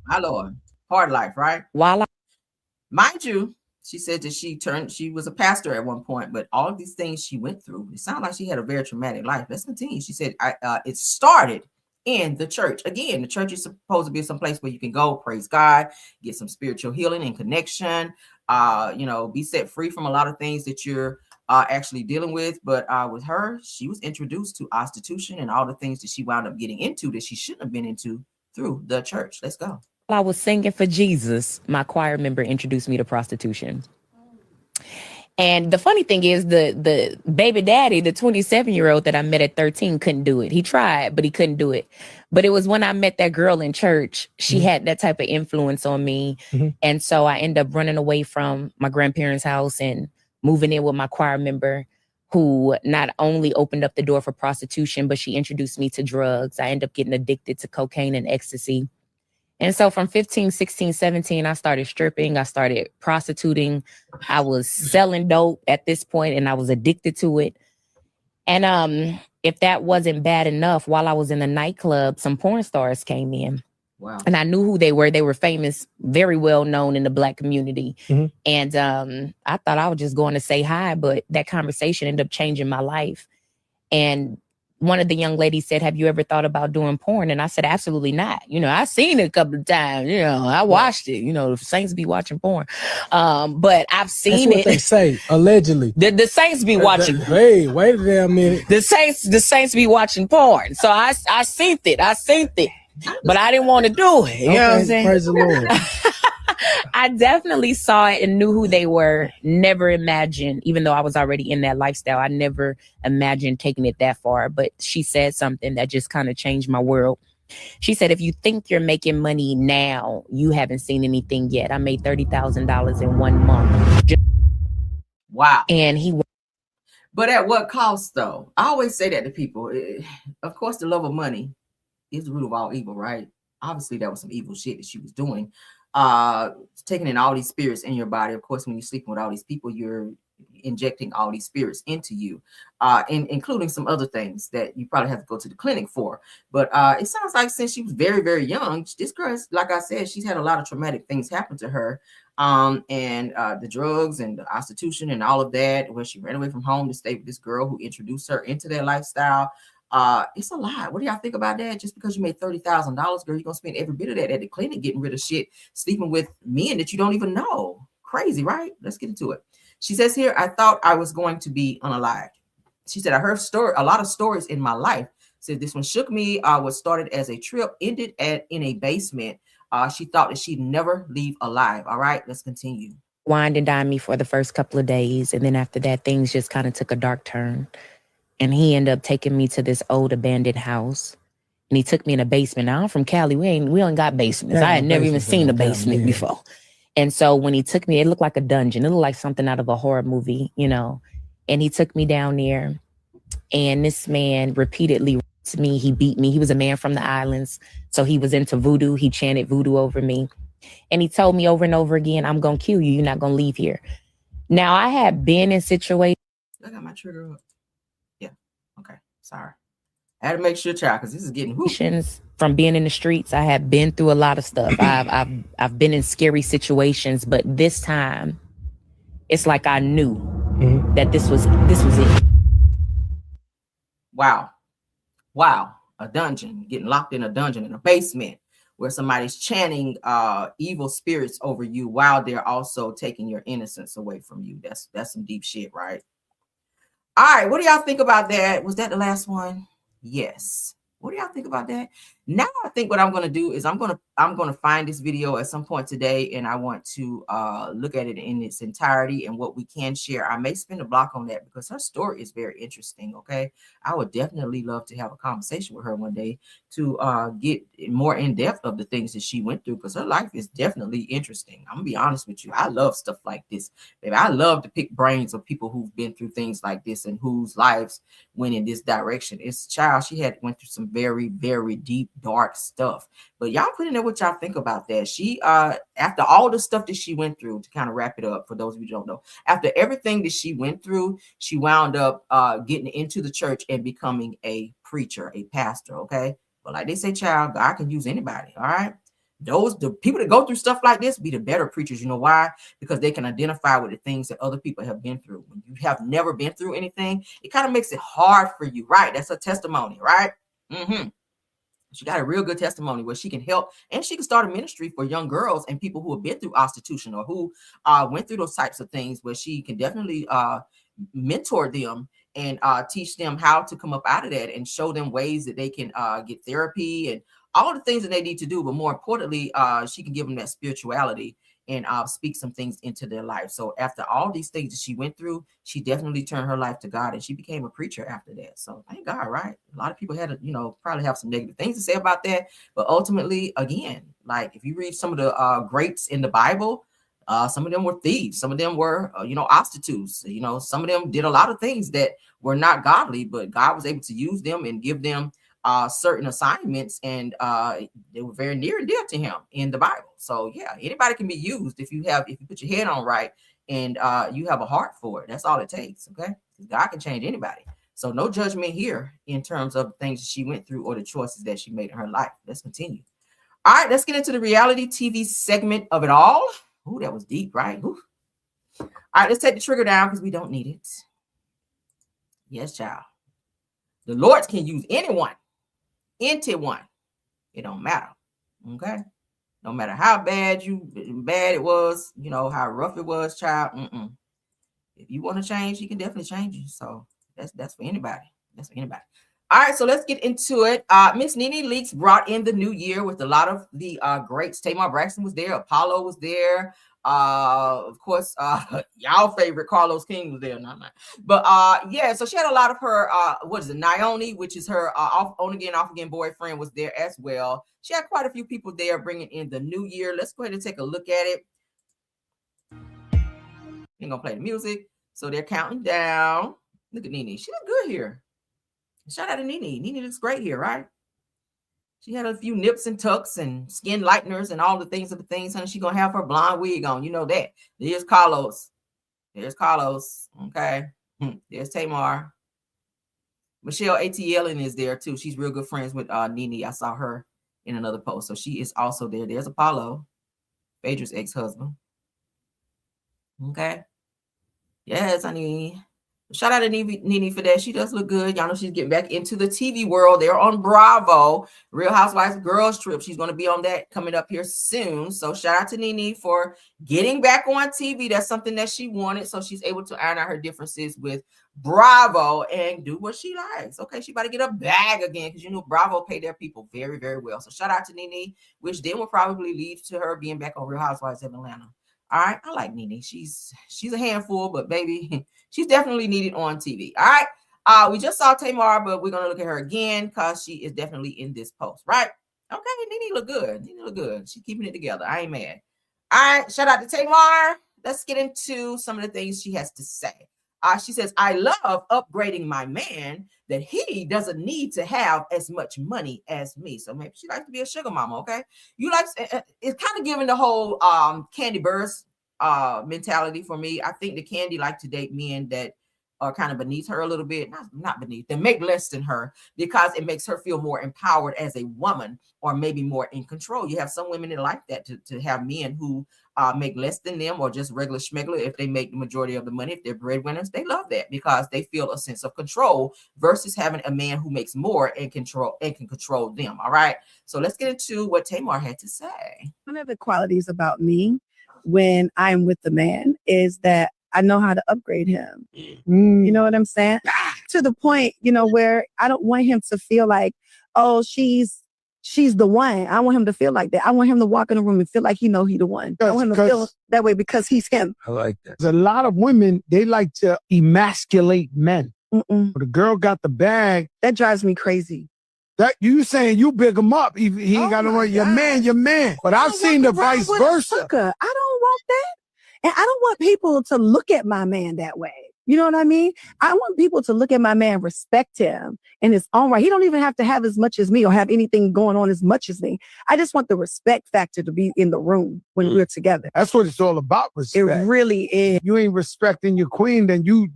My Lord. Hard life, right? Mind you, she said that she was a pastor at one point, but all of these things she went through, it sounded like she had a very traumatic life. Let's continue. She said it started in the church. Again, the church is supposed to be some place where you can go, praise God, get some spiritual healing and connection, be set free from a lot of things that you're actually dealing with. But with her, she was introduced to prostitution and all the things that she wound up getting into that she shouldn't have been into through the church. Let's go. While I was singing for Jesus, my choir member introduced me to prostitution. And the funny thing is, the baby daddy, the 27-year-old that I met at 13, couldn't do it. He tried, but he couldn't do it. But it was when I met that girl in church, she had that type of influence on me. And so I ended up running away from my grandparents' house and moving in with my choir member, who not only opened up the door for prostitution, but she introduced me to drugs. I ended up getting addicted to cocaine and ecstasy. And so from 15, 16, 17, I started stripping. I started prostituting. I was selling dope at this point, and I was addicted to it. And if that wasn't bad enough, while I was in the nightclub, some porn stars came in. Wow. And I knew who they were. They were famous, very well known in the Black community. And I thought I was just going to say hi, but that conversation ended up changing my life. And one of the young ladies said, "Have you ever thought about doing porn?" And I said, "Absolutely not. You know, I've seen it a couple of times. You know, I watched it. You know, the Saints be watching porn. But I've seen That's what they say, allegedly. The Saints be watching. Hey, wait a damn minute. The Saints be watching porn. So I seen it. But I didn't want to do it. You know what I'm saying? Praise the Lord. I definitely saw it and knew who they were. Never imagined, even though I was already in that lifestyle, I never imagined taking it that far. But she said something that just kind of changed my world. She said, "If you think you're making money now, you haven't seen anything yet." I made $30,000 in 1 month. Wow. And but at what cost, though? I always say that to people. Of course, the love of money is the root of all evil, right? Obviously, that was some evil shit that she was doing. Taking in all these spirits in your body. Of course, when you're sleeping with all these people, you're injecting all these spirits into you, including some other things that you probably have to go to the clinic for. But it sounds like since she was very, very young, this girl, like I said, she's had a lot of traumatic things happen to her. And the drugs and the prostitution and all of that, where she ran away from home to stay with this girl who introduced her into that lifestyle. It's a lot. What do y'all think about that? Just because you made $30,000, girl, you're gonna spend every bit of that at the clinic getting rid of shit, sleeping with men that you don't even know. Crazy, right? Let's get into it. She says here, "I thought I was going to be unalived." She said, "I heard a lot of stories in my life." Said this one shook me. What started as a trip ended in a basement. She thought that she'd never leave alive. All right, let's continue. Wined and dined me for the first couple of days, and then after that, things just kind of took a dark turn. And he ended up taking me to this old abandoned house. And he took me in a basement. Now, I'm from Cali. We ain't got basements. I had never even seen a basement before. And so when he took me, it looked like a dungeon. It looked like something out of a horror movie, you know. And he took me down there. And this man repeatedly to me, he beat me. He was a man from the islands. So he was into voodoo. He chanted voodoo over me. And he told me over and over again, "I'm going to kill you. You're not going to leave here." Now, I had been in situations. I got my trigger up. Okay, sorry. I had to make sure, child, because this is getting from being in the streets. I have been through a lot of stuff. I've been in scary situations, but this time, it's like I knew that this was it. Wow, a dungeon, getting locked in a dungeon in a basement where somebody's chanting evil spirits over you while they're also taking your innocence away from you. That's some deep shit, right? All right, what do y'all think about that? Was that the last one? Yes. What do y'all think about that? Now I think what I'm going to do is I'm going to find this video at some point today, and I want to look at it in its entirety and what we can share. I may spend a block on that because her story is very interesting. Okay, I would definitely love to have a conversation with her one day to get more in depth of the things that she went through, because her life is definitely interesting. I'm gonna be honest with you. I love stuff like this, baby. I love to pick brains of people who've been through things like this and whose lives went in this direction. It's child. She went through some very, very deep, dark stuff. But y'all put in there what y'all think about that. She after all the stuff that she went through, to kind of wrap it up for those of you who don't know, after everything that she went through, she wound up getting into the church and becoming a preacher, a pastor. Okay, but like they say, child, God can use anybody. All right, the people that go through stuff like this be the better preachers. You know why? Because they can identify with the things that other people have been through. When you have never been through anything, it kind of makes it hard for you, right? That's a testimony, right? She got a real good testimony where she can help, and she can start a ministry for young girls and people who have been through prostitution or who went through those types of things, where she can definitely mentor them and teach them how to come up out of that and show them ways that they can get therapy and all the things that they need to do. But more importantly, she can give them that spirituality and speak some things into their life. So after all these things that she went through, she definitely turned her life to God and she became a preacher after that. So thank God, right? A lot of people had to, probably have some negative things to say about that. But ultimately, again, like if you read some of the greats in the Bible, some of them were thieves. Some of them were, prostitutes. Some of them did a lot of things that were not godly, but God was able to use them and give them certain assignments, and they were very near and dear to him in the Bible. So yeah, anybody can be used if you put your head on right and you have a heart for it. That's all it takes. Okay, God can change anybody. So no judgment here in terms of things that she went through or the choices that she made in her life. Let's continue. All right, let's get into the reality TV segment of it all. Ooh, that was deep, right? Ooh. All right, let's take the trigger down because we don't need it. Yes, child. The Lord can use anyone. It don't matter. Okay, no matter how bad it was, how rough it was, child. If you want to change, he can definitely change you. So that's for anybody. That's for anybody. All right, so let's get into it. Miss Nene Leakes brought in the new year with a lot of the greats. Tamar Braxton was there. Apollo was there. Of course, y'all favorite Carlos King was there. Not mine. But yeah, so she had a lot of her Naomi, which is her on again, off again boyfriend, was there as well. She had quite a few people there bringing in the new year. Let's go ahead and take a look at it. Ain't gonna play the music. So they're counting down. Look at Nene. She look good here. Shout out to Nene. Nene looks great here, right? She had a few nips and tucks and skin lighteners and all the things of the things. Honey, she's gonna have her blonde wig on. You know that. There's Carlos. Okay. There's Tamar. Michelle ATL is there too. She's real good friends with Nene. I saw her in another post. So she is also there. There's Apollo, Phaedra's ex-husband. Okay. Yes, honey. Shout out to Nene for that. She does look good. Y'all know she's getting back into the TV world. They're on Bravo, Real Housewives Girls Trip. She's going to be on that coming up here soon. So shout out to Nene for getting back on TV. That's something that she wanted. So she's able to iron out her differences with Bravo and do what she likes. Okay, she about to get a bag again because Bravo pay their people very, very well. So shout out to Nene, which then will probably lead to her being back on Real Housewives of Atlanta. All right, I like Nene. She's a handful, but baby, she's definitely needed on TV. All right, we just saw Tamar, but we're gonna look at her again because she is definitely in this post, right? Okay, Nene look good. Nene look good. She's keeping it together. I ain't mad. All right, shout out to Tamar. Let's get into some of the things she has to say. She says, I love upgrading my man that he doesn't need to have as much money as me. So maybe she likes to be a sugar mama, okay? It's kind of giving the whole Candy Burst mentality for me. I think the Candy like to date men that are kind of beneath her a little bit. Not beneath, they make less than her because it makes her feel more empowered as a woman or maybe more in control. You have some women that like that to have men who make less than them or just regular schmegler. If they make the majority of the money, if they're breadwinners, they love that because they feel a sense of control versus having a man who makes more and can control them. All right. So let's get into what Tamar had to say. One of the qualities about me when I'm with the man is that I know how to upgrade him. You know what I'm saying? To the point, where I don't want him to feel like, oh, she's the one. I want him to feel like that. I want him to walk in the room and feel like he the one. I want him to feel that way because he's him. I like that. There's a lot of women, they like to emasculate men. The girl got the bag. That drives me crazy. That you saying you big him up. He ain't got no your man. But I've seen the vice versa. I don't want that. And I don't want people to look at my man that way. You know what I mean? I want people to look at my man, respect him in his own right. He don't even have to have as much as me or have anything going on as much as me. I just want the respect factor to be in the room when we're together. That's what it's all about, respect. It really is. You ain't respecting your queen, then you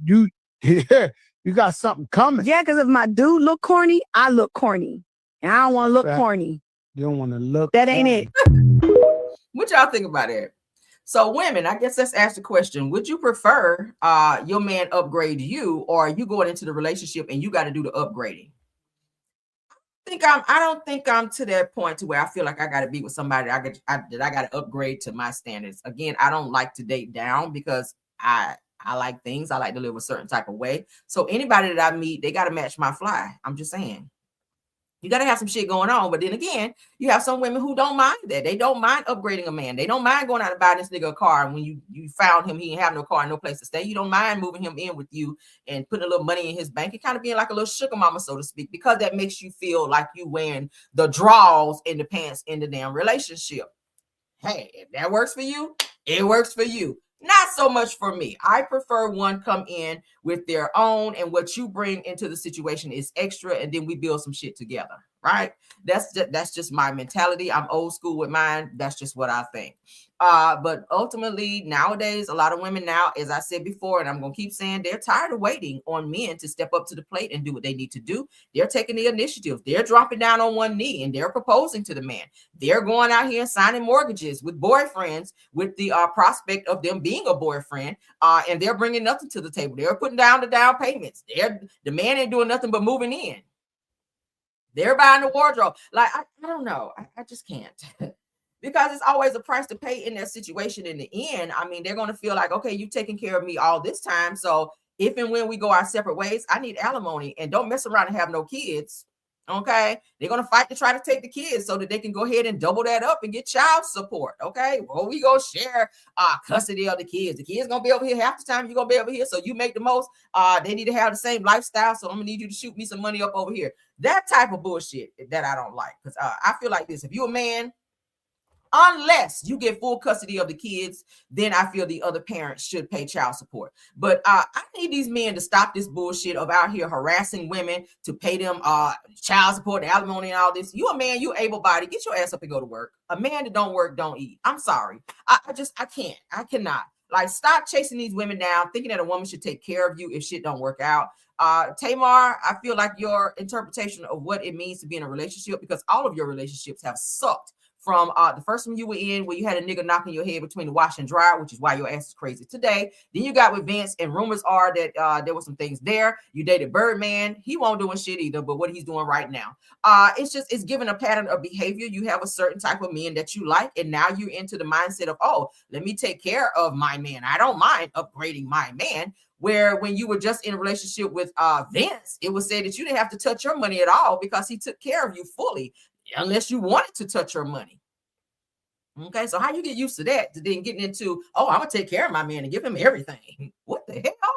got something coming. Yeah, because if my dude look corny, I look corny. And I don't want to look corny. You don't want to look. That ain't it. What y'all think about it? So women, I guess let's ask the question, would you prefer your man upgrade you or are you going into the relationship and you got to do the upgrading? I don't think I'm to that point to where I feel like I got to be with somebody that I got to upgrade to my standards. Again, I don't like to date down because I I like things. I like to live a certain type of way. So anybody that I meet, they got to match my fly. I'm just saying. You got to have some shit going on. But then again, you have some women who don't mind that. They don't mind upgrading a man. They don't mind going out and buying this nigga a car. And when you found him, he didn't have no car, no place to stay. You don't mind moving him in with you and putting a little money in his bank and kind of being like a little sugar mama, so to speak, because that makes you feel like you wearing the draws in the pants in the damn relationship. Hey, if that works for you, it works for you. Not so much for me. I prefer one come in with their own, and what you bring into the situation is extra, and then we build some shit together, right? That's just my mentality. I'm old school with mine. That's just what I think. But ultimately, nowadays, a lot of women now, as I said before, and I'm gonna keep saying, they're tired of waiting on men to step up to the plate and do what they need to do. They're taking the initiative. They're dropping down on one knee and they're proposing to the man. They're going out here and signing mortgages with boyfriends with the prospect of them being a boyfriend, and they're bringing nothing to the table. They're putting down the down payments. The man ain't doing nothing but moving in. They're buying the wardrobe. Like, I don't know. I just can't. Because it's always a price to pay in that situation in the end. I mean, they're going to feel like, okay, you've taken care of me all this time. So if and when we go our separate ways, I need alimony, and don't mess around and have no kids. Okay. They're going to fight to try to take the kids so that they can go ahead and double that up and get child support. Okay. Well, we go share custody of the kids. The kids going to be over here half the time. You're going to be over here. So you make the most. They need to have the same lifestyle. So I'm going to need you to shoot me some money up over here. That type of bullshit that I don't like. Because I feel like this. If you're a man, unless you get full custody of the kids, then I feel the other parent should pay child support. But I need these men to stop this bullshit of out here harassing women to pay them child support, alimony, and all this. You a man, you able-bodied, get your ass up and go to work. A man that don't work don't eat. I'm sorry. I can't. I cannot. Like, stop chasing these women down, thinking that a woman should take care of you if shit don't work out. Tamar, I feel like your interpretation of what it means to be in a relationship, because all of your relationships have sucked. From the first one you were in, where you had a nigga knocking your head between the wash and dryer, which is why your ass is crazy today. Then you got with Vince, and rumors are that there were some things there. You dated Birdman. He won't doing shit either, but what he's doing right now. It's given a pattern of behavior. You have a certain type of men that you like, and now you're into the mindset of, oh, let me take care of my man. I don't mind upgrading my man. Where when you were just in a relationship with Vince, it was said that you didn't have to touch your money at all because he took care of you fully, unless you wanted to touch your money. Okay, so how you get used to that to then getting into, oh, I'm gonna take care of my man and give him everything? What the hell?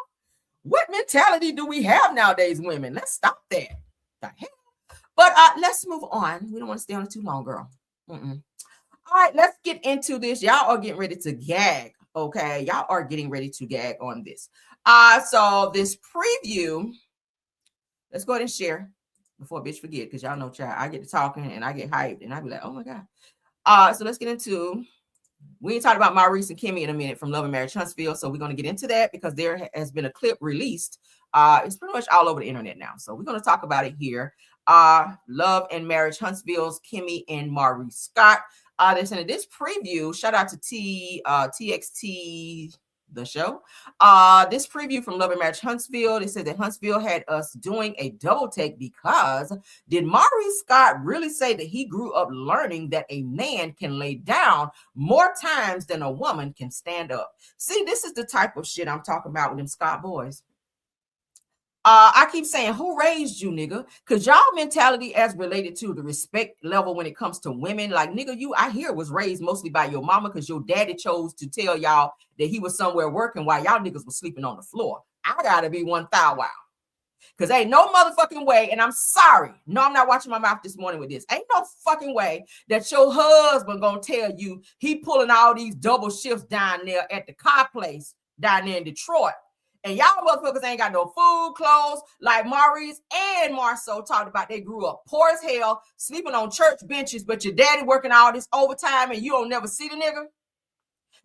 What mentality do we have nowadays, women? Let's stop that. The hell? But let's move on. We don't want to stay on it too long, girl. All right, let's get into this. Y'all are getting ready to gag. Okay, y'all are getting ready to gag on this. So this preview, let's go ahead and share before bitch forget, because y'all know, child, I get to talking and I get hyped and I be like, oh my God. So let's get into, we ain't talking about Maurice and Kimmy in a minute from Love and Marriage Huntsville. So we're going to get into that because there has been a clip released. It's pretty much all over the internet now. So we're going to talk about it here. Love and Marriage Huntsville's Kimmy and Maurice Scott. They're sending this preview. Shout out to TXT, the show. This preview from Love and Marriage Huntsville. They said that Huntsville had us doing a double take because did Maurice Scott really say that he grew up learning that a man can lay down more times than a woman can stand up? See, this is the type of shit I'm talking about with them Scott boys. I keep saying, who raised you, nigga? Because y'all mentality as related to the respect level when it comes to women, like, nigga, you, I hear, was raised mostly by your mama because your daddy chose to tell y'all that he was somewhere working while y'all niggas was sleeping on the floor. I gotta be one thou wow. Because ain't no motherfucking way, and I'm sorry. No, I'm not watching my mouth this morning with this. Ain't no fucking way that your husband gonna tell you he pulling all these double shifts down there at the car place down there in Detroit. And y'all motherfuckers ain't got no food, clothes, like Maurice and Marceau talked about. They grew up poor as hell, sleeping on church benches, but your daddy working all this overtime and you don't never see the nigga.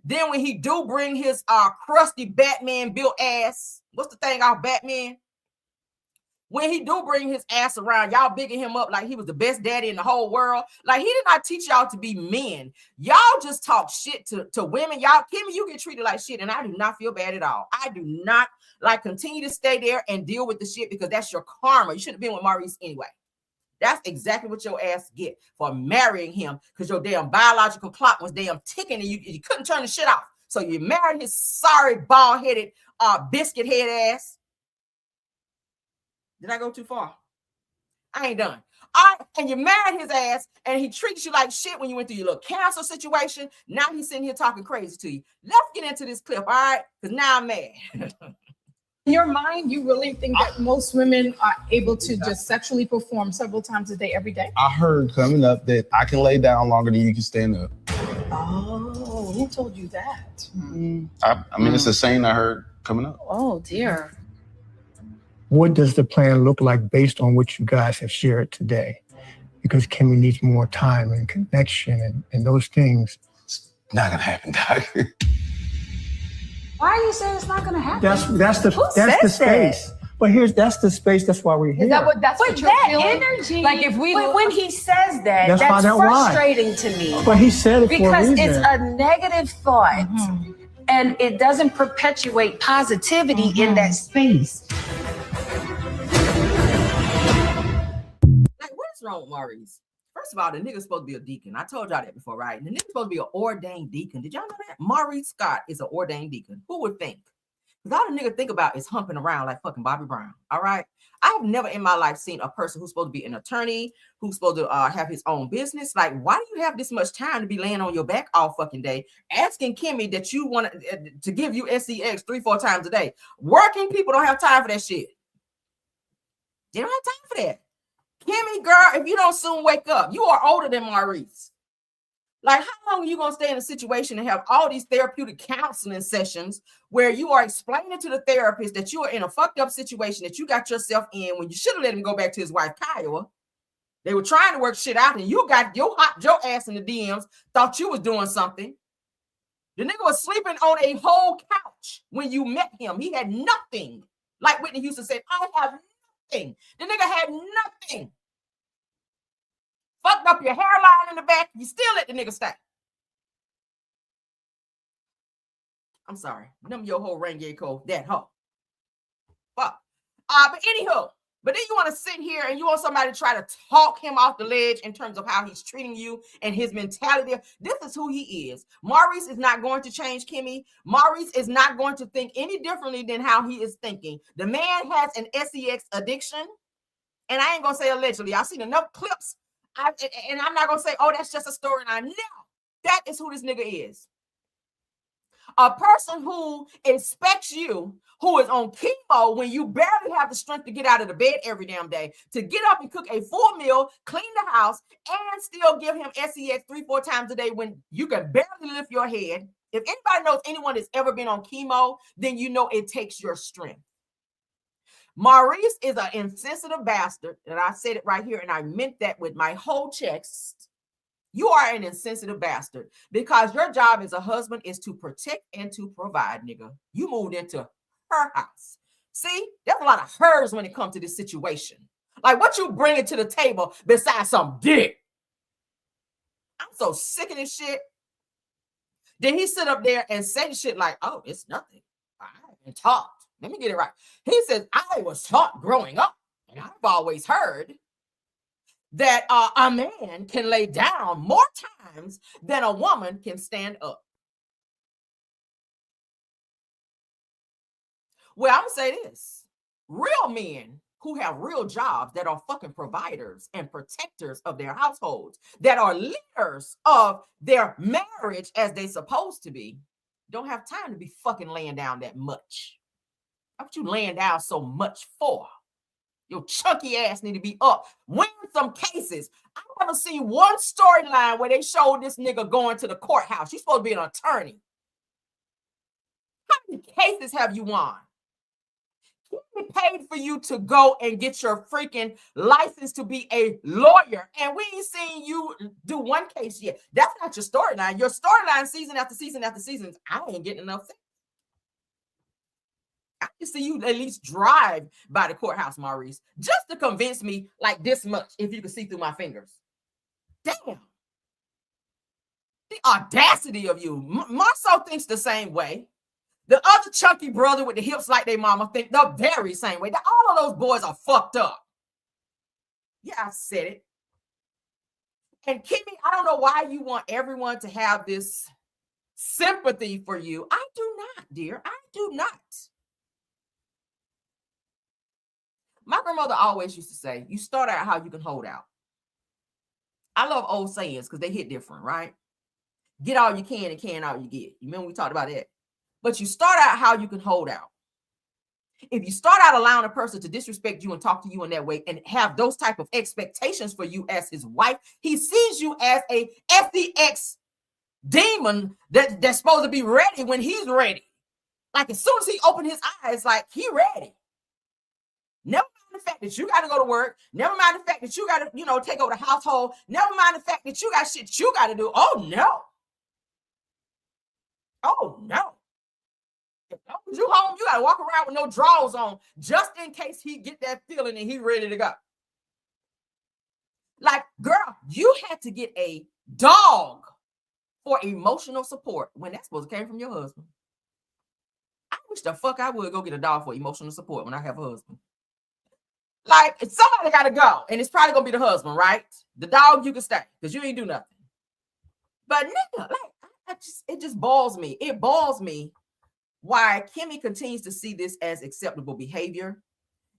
Then when he do bring his crusty Batman built ass, what's the thing off Batman? When he do bring his ass around, y'all bigging him up like he was the best daddy in the whole world. Like, he did not teach y'all to be men. Y'all just talk shit to women. Y'all, Kimmy, you get treated like shit, and I do not feel bad at all. I do not, like, continue to stay there and deal with the shit because that's your karma. You should have been with Maurice anyway. That's exactly what your ass get for marrying him, because your damn biological clock was damn ticking and you couldn't turn the shit off. So you married his sorry, bald-headed, biscuit head ass. Did I go too far? I ain't done. All right, and you married his ass, and he treats you like shit when you went through your little cancer situation. Now he's sitting here talking crazy to you. Let's get into this clip, all right? Because now I'm mad. In your mind, you really think that most women are able to just sexually perform several times a day, every day? I heard coming up that I can lay down longer than you can stand up. Oh, who told you that? I mean, it's a saying I heard coming up. Oh, dear. What does the plan look like based on what you guys have shared today? Because Kimmy needs more time and connection and those things. It's not gonna happen, Doc. Why are you saying it's not going to happen? That's the space. But that's the space. That's why we're here. Is that what that's what you're that feeling? energy, Like if we when he says that, Let's that's find out why. frustrating to me. But he said it because for a reason. it's a negative thought, and it doesn't perpetuate positivity in that space. Like, what is wrong with Maurice? First of all, the nigga's supposed to be a deacon. I told y'all that before, right? And the nigga's supposed to be an ordained deacon. Did y'all know that? Maurice Scott is an ordained deacon. Who would think? Because all the nigga think about is humping around like fucking Bobby Brown. All right. I've never in my life seen a person who's supposed to be an attorney, who's supposed to have his own business. Like, why do you have this much time to be laying on your back all fucking day, asking Kimmy that you want to give you SEX 3-4 times a day? Working people don't have time for that shit. They don't have time for that. Kimmy, girl, if you don't soon wake up, you are older than Maurice. Like, how long are you going to stay in a situation and have all these therapeutic counseling sessions where you are explaining to the therapist that you are in a fucked up situation that you got yourself in when you should have let him go back to his wife, Kiowa? They were trying to work shit out and you got your ass in the DMs, thought you was doing something. The nigga was sleeping on a whole couch when you met him. He had nothing. Like Whitney Houston said, I have nothing. The nigga had nothing. Fucked up your hairline in the back. You still let the nigga stay. I'm sorry. Them your whole Renge code. That hoe. Fuck. But anywho, but then you want to sit here and you want somebody to try to talk him off the ledge in terms of how he's treating you and his mentality. This is who he is. Maurice is not going to change Kimmy. Maurice is not going to think any differently than how he is thinking. The man has an SEX addiction. And I ain't going to say allegedly. I've seen enough clips. And I'm not going to say, oh, that's just a storyline. No, that is who this nigga is. A person who expects you, who is on chemo when you barely have the strength to get out of the bed every damn day, to get up and cook a full meal, clean the house, and still give him SEX 3-4 times a day when you can barely lift your head. If anybody knows anyone that's ever been on chemo, then you know it takes your strength. Maurice is an insensitive bastard, and I said it right here, and I meant that with my whole chest. You are an insensitive bastard because your job as a husband is to protect and to provide, nigga. You moved into her house. See, there's a lot of hers when it comes to this situation. Like, what you bringing to the table besides some dick? I'm so sick of this shit. Then he sit up there and say shit like, oh, it's nothing. I haven't been taught. Let me get it right. He says, I was taught growing up, and I've always heard that a man can lay down more times than a woman can stand up. Well, I'm going to say this. Real men who have real jobs that are fucking providers and protectors of their households, that are leaders of their marriage as they supposed to be, don't have time to be fucking laying down that much. What you laying down so much for? Your chunky ass need to be up. Win some cases. I've never seen one storyline where they showed this nigga going to the courthouse. You're supposed to be an attorney. How many cases have you won? He paid for you to go and get your freaking license to be a lawyer. And we ain't seen you do one case yet. That's not your storyline. Your storyline season after season after season is, I ain't getting enough sex. I can see you at least drive by the courthouse, Maurice, just to convince me like this much, if you can see through my fingers. Damn. The audacity of you. Marceau thinks the same way. The other chunky brother with the hips like their mama think the very same way. All of those boys are fucked up. Yeah, I said it. And Kimmy, I don't know why you want everyone to have this sympathy for you. I do not, dear. I do not. My grandmother always used to say, you start out how you can hold out. I love old sayings because they hit different, right? Get all you can and can all you get. You remember we talked about that? But you start out how you can hold out. If you start out allowing a person to disrespect you and talk to you in that way and have those type of expectations for you as his wife, he sees you as a FDX demon that's supposed to be ready when he's ready. Like as soon as he opened his eyes, like he ready. Never mind the fact that you got to go to work. Never mind the fact that you got to, take over the household. Never mind the fact that you got shit you got to do. Oh no. Oh no. If you home, you got to walk around with no drawers on just in case he get that feeling and he ready to go. Like, girl, you had to get a dog for emotional support when that's supposed to came from your husband. I wish the fuck I would go get a dog for emotional support when I have a husband. Like, somebody got to go, and it's probably going to be the husband, right? The dog, you can stay because you ain't do nothing. But nigga, like, it just balls me. It balls me why Kimmy continues to see this as acceptable behavior.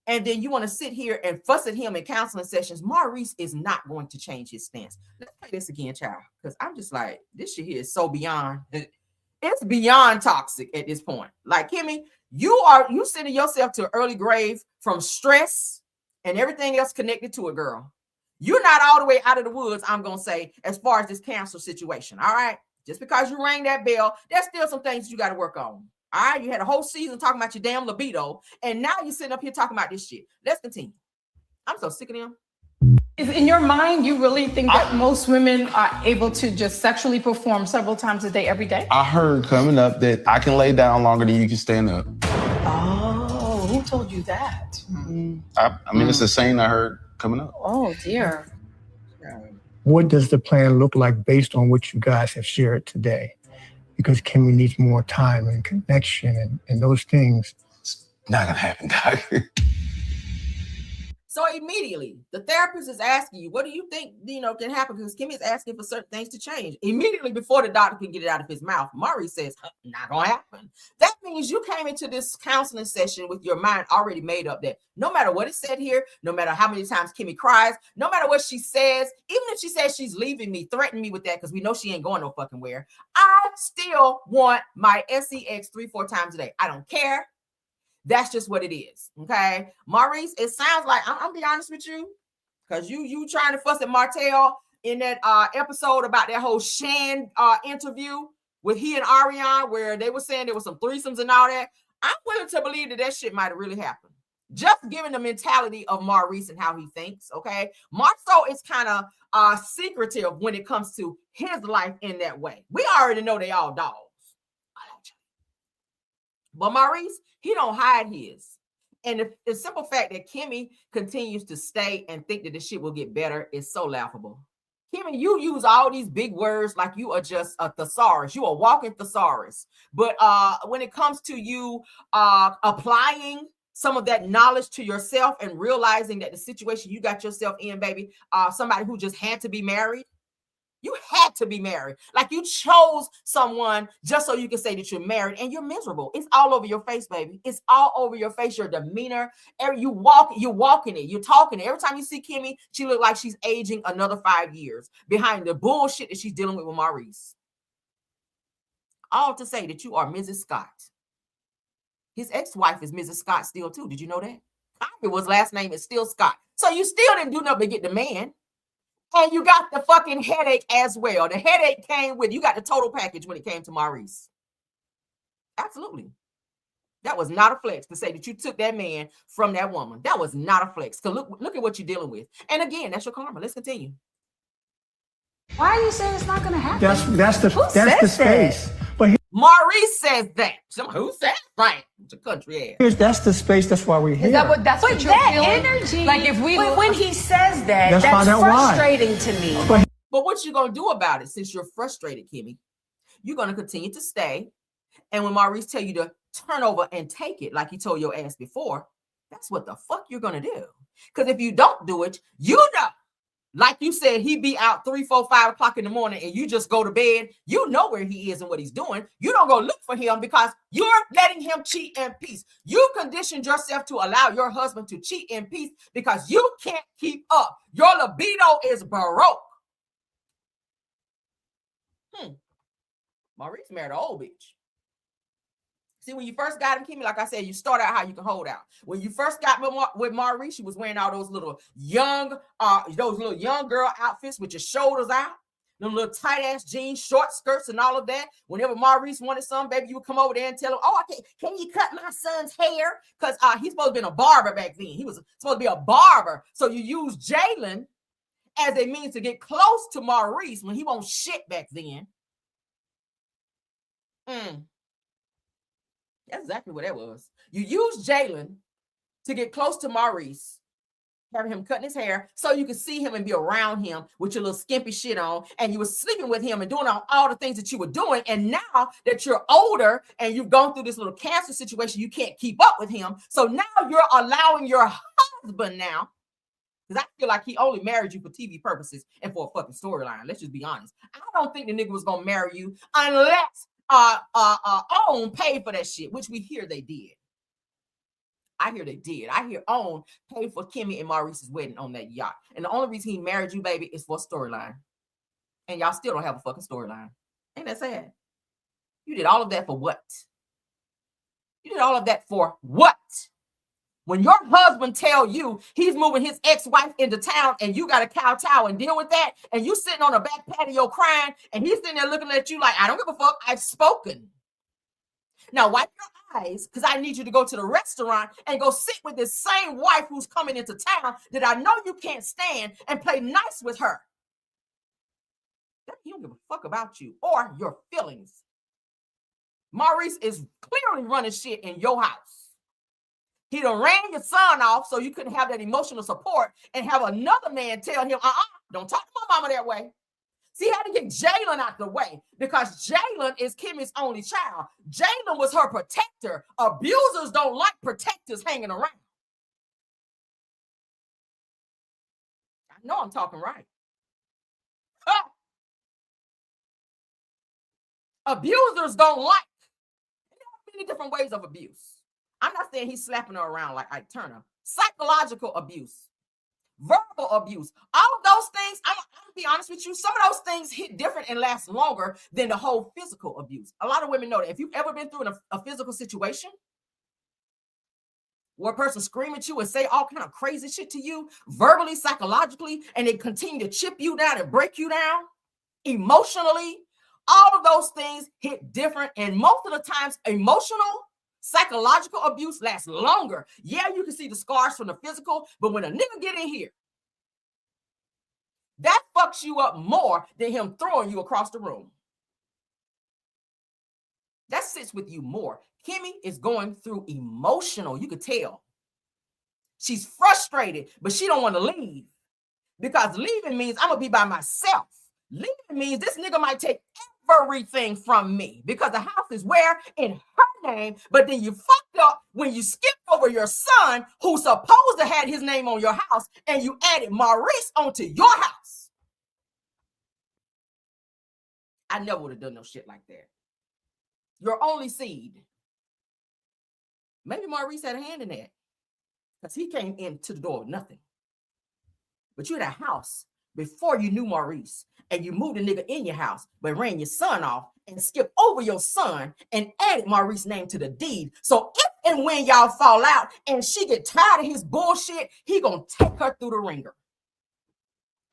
And then you want to sit here and fuss at him in counseling sessions. Maurice is not going to change his stance. Let's play this again, child, because I'm just like, this shit here is so beyond. It's beyond toxic at this point. Like, Kimmy, you sending yourself to an early grave from stress and everything else connected to it, girl. You're not all the way out of the woods, I'm going to say, as far as this cancer situation, all right? Just because you rang that bell, there's still some things you got to work on. All right, you had a whole season talking about your damn libido, and now you're sitting up here talking about this shit. Let's continue. I'm so sick of them. In your mind, you really think that most women are able to just sexually perform several times a day, every day? I heard coming up that I can lay down longer than you can stand up. Oh, who told you that? I mean, it's a saying I heard coming up. Oh, dear. What does the plan look like based on what you guys have shared today? Because Kimmy needs more time and connection and those things. It's not gonna happen, Doc. So immediately, the therapist is asking you, what do you think, can happen? Because Kimmy is asking for certain things to change. Immediately before the doctor can get it out of his mouth, Maurice says, not gonna happen. That means you came into this counseling session with your mind already made up that no matter what is said here, no matter how many times Kimmy cries, no matter what she says, even if she says she's leaving me, threaten me with that because we know she ain't going no fucking where, I still want my sex 3-4 times a day. I don't care. That's just what it is. Okay. Maurice, it sounds like, I'm be honest with you, because you trying to fuss at Martell in that episode about that whole Shan interview with he and Ariane, where they were saying there was some threesomes and all that. I'm willing to believe that shit might have really happened. Just given the mentality of Maurice and how he thinks. Okay. Marceau is kind of secretive when it comes to his life in that way. We already know they all dogs. But Maurice, he don't hide his. And the simple fact that Kimmy continues to stay and think that this shit will get better is so laughable. Kimmy, you use all these big words like you are just a thesaurus. You are a walking thesaurus. But when it comes to you applying some of that knowledge to yourself and realizing that the situation you got yourself in, baby, somebody who just had to be married, you had to be married. Like you chose someone just so you can say that you're married and you're miserable. It's all over your face, baby. It's all over your face. Your demeanor. You're walking it. You're talking it. Every time you see Kimmy, she look like she's aging another 5 years behind the bullshit that she's dealing with Maurice. All to say that you are Mrs. Scott. His ex-wife is Mrs. Scott still too. Did you know that? His last name is still Scott. So you still didn't do nothing but get the man. And you got the fucking headache as well. The headache came with, you got the total package when it came to Maurice. Absolutely. That was not a flex to say that you took that man from that woman. That was not a flex. Because look at what you're dealing with. And again, that's your karma. Let's continue. Why are you saying it's not going to happen? That's the space. But Maurice says that. Who said right? It's a country ass. That's the space. That's why we're here. That's what you're feeling? Energy. Like if we when he says that, that's frustrating to me. But what you gonna do about it since you're frustrated, Kimmy? You're gonna continue to stay, and when Maurice tell you to turn over and take it, like he told your ass before, that's what the fuck you're gonna do. Because if you don't do it, Like you said, he be out 3, 4, 5 o'clock in the morning and you just go to bed. You know where he is and what he's doing. You don't go look for him because you're letting him cheat in peace. You conditioned yourself to allow your husband to cheat in peace because you can't keep up. Your libido is baroque. Maurice married an old bitch. See, when you first got him, Kimmy, like I said, you start out how you can hold out. When you first got with Maurice, she was wearing all those little young girl outfits with your shoulders out, them little tight ass jeans, short skirts, and all of that. Whenever Maurice wanted something, baby, you would come over there and tell him, "Oh, can you cut my son's hair?" Because he's supposed to be a barber back then. He was supposed to be a barber. So you use Jalen as a means to get close to Maurice when he won't shit back then. That's exactly what that was. You used Jalen to get close to Maurice, having him cutting his hair so you could see him and be around him with your little skimpy shit on, and you were sleeping with him and doing all the things that you were doing. And now that you're older and you've gone through this little cancer situation, you can't keep up with him. So now you're allowing your husband now, because I feel like he only married you for TV purposes and for a fucking storyline. Let's just be honest. I don't think the nigga was gonna marry you unless OWN paid for that shit, which we hear they did. I hear they did. I hear OWN paid for Kimmy and Maurice's wedding on that yacht. And the only reason he married you, baby, is for a storyline. And y'all still don't have a fucking storyline. Ain't that sad? You did all of that for what? You did all of that for what? When your husband tell you he's moving his ex-wife into town and you got to kowtow and deal with that, and you sitting on the back patio crying, and he's sitting there looking at you like, I don't give a fuck, I've spoken. Now wipe your eyes, because I need you to go to the restaurant and go sit with this same wife who's coming into town that I know you can't stand and play nice with her. He don't give a fuck about you or your feelings. Maurice is clearly running shit in your house. He done ran your son off so you couldn't have that emotional support and have another man tell him, don't talk to my mama that way. See, he had to get Jalen out the way because Jalen is Kimmy's only child. Jalen was her protector. Abusers don't like protectors hanging around. I know I'm talking right. Abusers don't like. There are many different ways of abuse. I'm not saying he's slapping her around like Ike Turner. Psychological abuse, verbal abuse, all of those things, I'm gonna be honest with you, some of those things hit different and last longer than the whole physical abuse. A lot of women know that. If you've ever been through a physical situation where a person scream at you and say all kind of crazy shit to you, verbally, psychologically, and they continue to chip you down and break you down emotionally, all of those things hit different. And most of the times, emotional, psychological abuse lasts longer. Yeah, you can see the scars from the physical, but when a nigga get in here, that fucks you up more than him throwing you across the room. That sits with you more. Kimmy is going through emotional. You could tell. She's frustrated, but she don't want to leave because leaving means I'm going to be by myself. Leaving means this nigga might take everything from me because the house is where? In her name, but then you fucked up when you skipped over your son who's supposed to have his name on your house and you added Maurice onto your house. I never would have done no shit like that. Your only seed. Maybe Maurice had a hand in that because he came into the door with nothing. But you had a house before you knew Maurice, and you moved a nigga in your house, but ran your son off and skipped over your son and added Maurice's name to the deed. So if and when y'all fall out and she get tired of his bullshit, he gonna take her through the ringer.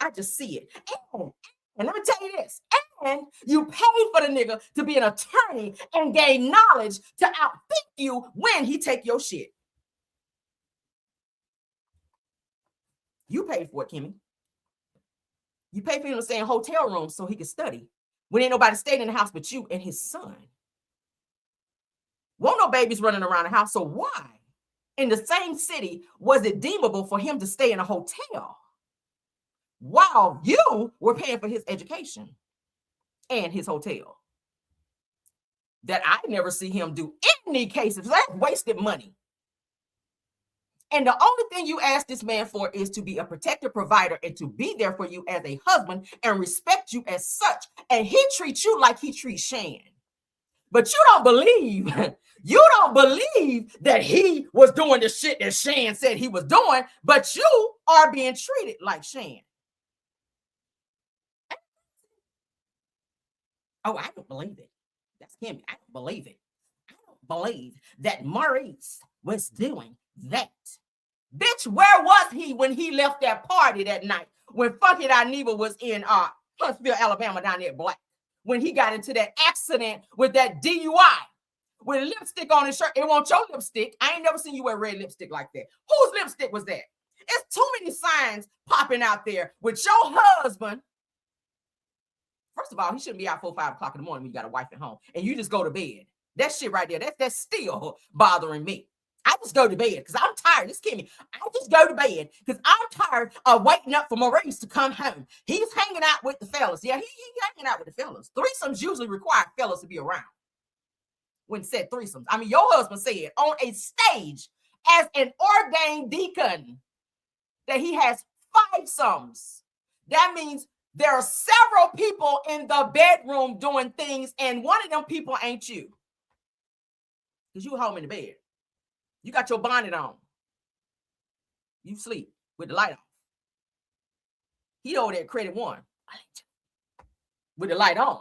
I just see it. And let me tell you this, and you paid for the nigga to be an attorney and gain knowledge to outthink you when he take your shit. You paid for it, Kimmy. You pay for him to stay in hotel rooms so he could study when ain't nobody stayed in the house but you and his son. Won't no babies running around the house, so why in the same city was it deemable for him to stay in a hotel while you were paying for his education and his hotel? That I never see him do any cases. That's wasted money. And the only thing you ask this man for is to be a protector, provider, and to be there for you as a husband and respect you as such. And he treats you like he treats Shan. But you don't believe that he was doing the shit that Shan said he was doing, but you are being treated like Shan. Oh, I don't believe it. That's him. I don't believe it. I don't believe that Maurice was doing that. Bitch, where was he when he left that party that night? When fucking Aniva was in Huntsville, Alabama, down there at Black. When he got into that accident with that DUI. With lipstick on his shirt. It wasn't your lipstick. I ain't never seen you wear red lipstick like that. Whose lipstick was that? It's too many signs popping out there with your husband. First of all, he shouldn't be out 4 or 5 o'clock in the morning when you got a wife at home and you just go to bed. That shit right there, that's still bothering me. I just go to bed because I'm tired. Just kidding me. I just go to bed because I'm tired of waiting up for Maurice to come home. He's hanging out with the fellas. Yeah, he's hanging out with the fellas. Threesomes usually require fellas to be around. When said threesomes, I mean, your husband said on a stage as an ordained deacon that he has 5 sums. That means there are several people in the bedroom doing things, and one of them people ain't you. Because you home in the bed. You got your bonnet on. You sleep with the light off. He over there at Credit One with the light on.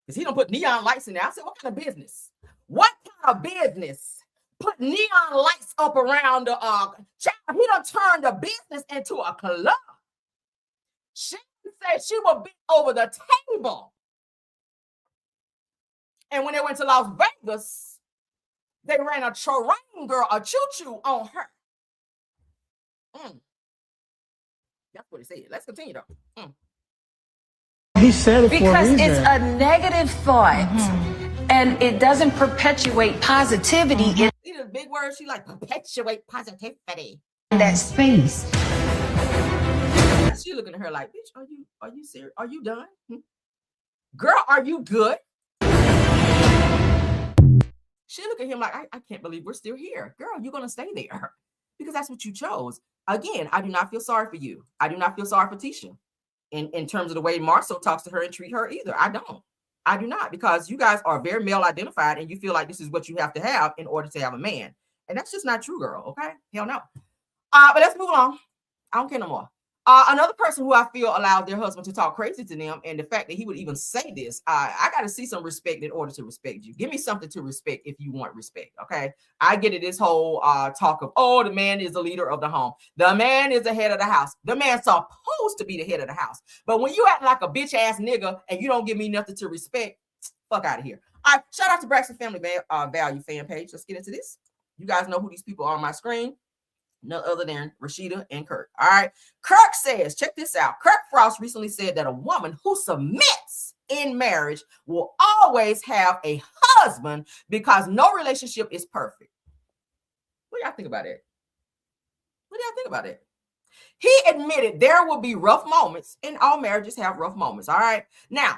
Because he don't put neon lights in there. I said, what kind of business? What kind of business? Put neon lights up around the child. He done turned the business into a club. She said she would be over the table. And when they went to Las Vegas, they ran a terrain girl, a choo-choo on her. That's what he said. Let's continue though. He said it Because for a reason. it's a negative thought and it doesn't perpetuate positivity in These are the big words. She like perpetuate positivity. that space. She looking at her like, bitch, are you serious? Are you done? Girl, are you good? She look at him like, I can't believe we're still here. Girl, you're going to stay there because that's what you chose. Again, I do not feel sorry for you. I do not feel sorry for Tisha in terms of the way Marcel talks to her and treat her either. I don't. I do not, because you guys are very male identified and you feel like this is what you have to have in order to have a man. And that's just not true, girl. Okay? Hell no. But let's move on. I don't care no more. Another person who I feel allowed their husband to talk crazy to them, and the fact that he would even say this, I got to see some respect in order to respect you. Give me something to respect if you want respect, okay? I get it, this whole talk of, oh, the man is the leader of the home. The man is the head of the house. The man's supposed to be the head of the house. But when you act like a bitch-ass nigga and you don't give me nothing to respect, fuck out of here. All right, shout out to Braxton Family Value fan page. Let's get into this. You guys know who these people are on my screen. None other than Rashida and Kirk. All right. Kirk says, check this out. Kirk Frost recently said that a woman who submits in marriage will always have a husband because no relationship is perfect. What do y'all think about it? What do y'all think about it? He admitted there will be rough moments, and all marriages have rough moments. All right. Now,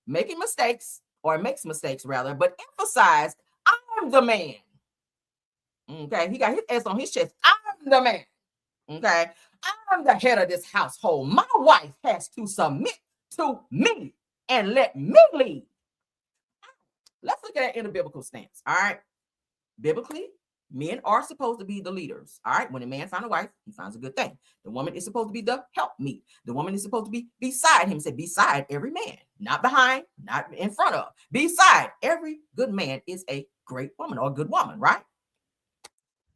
making mistakes, or makes mistakes rather, but emphasized, I'm the man. Okay, he got his ass on his chest. I'm the man. Okay, I'm the head of this household. My wife has to submit to me and let me lead. Let's look at it in a biblical stance. All right, biblically, men are supposed to be the leaders. All right, when a man finds a wife, he finds a good thing. The woman is supposed to be the helpmeet. The woman is supposed to be beside him. Said beside every man, not behind, not in front of. Beside every good man is a great woman or a good woman, right?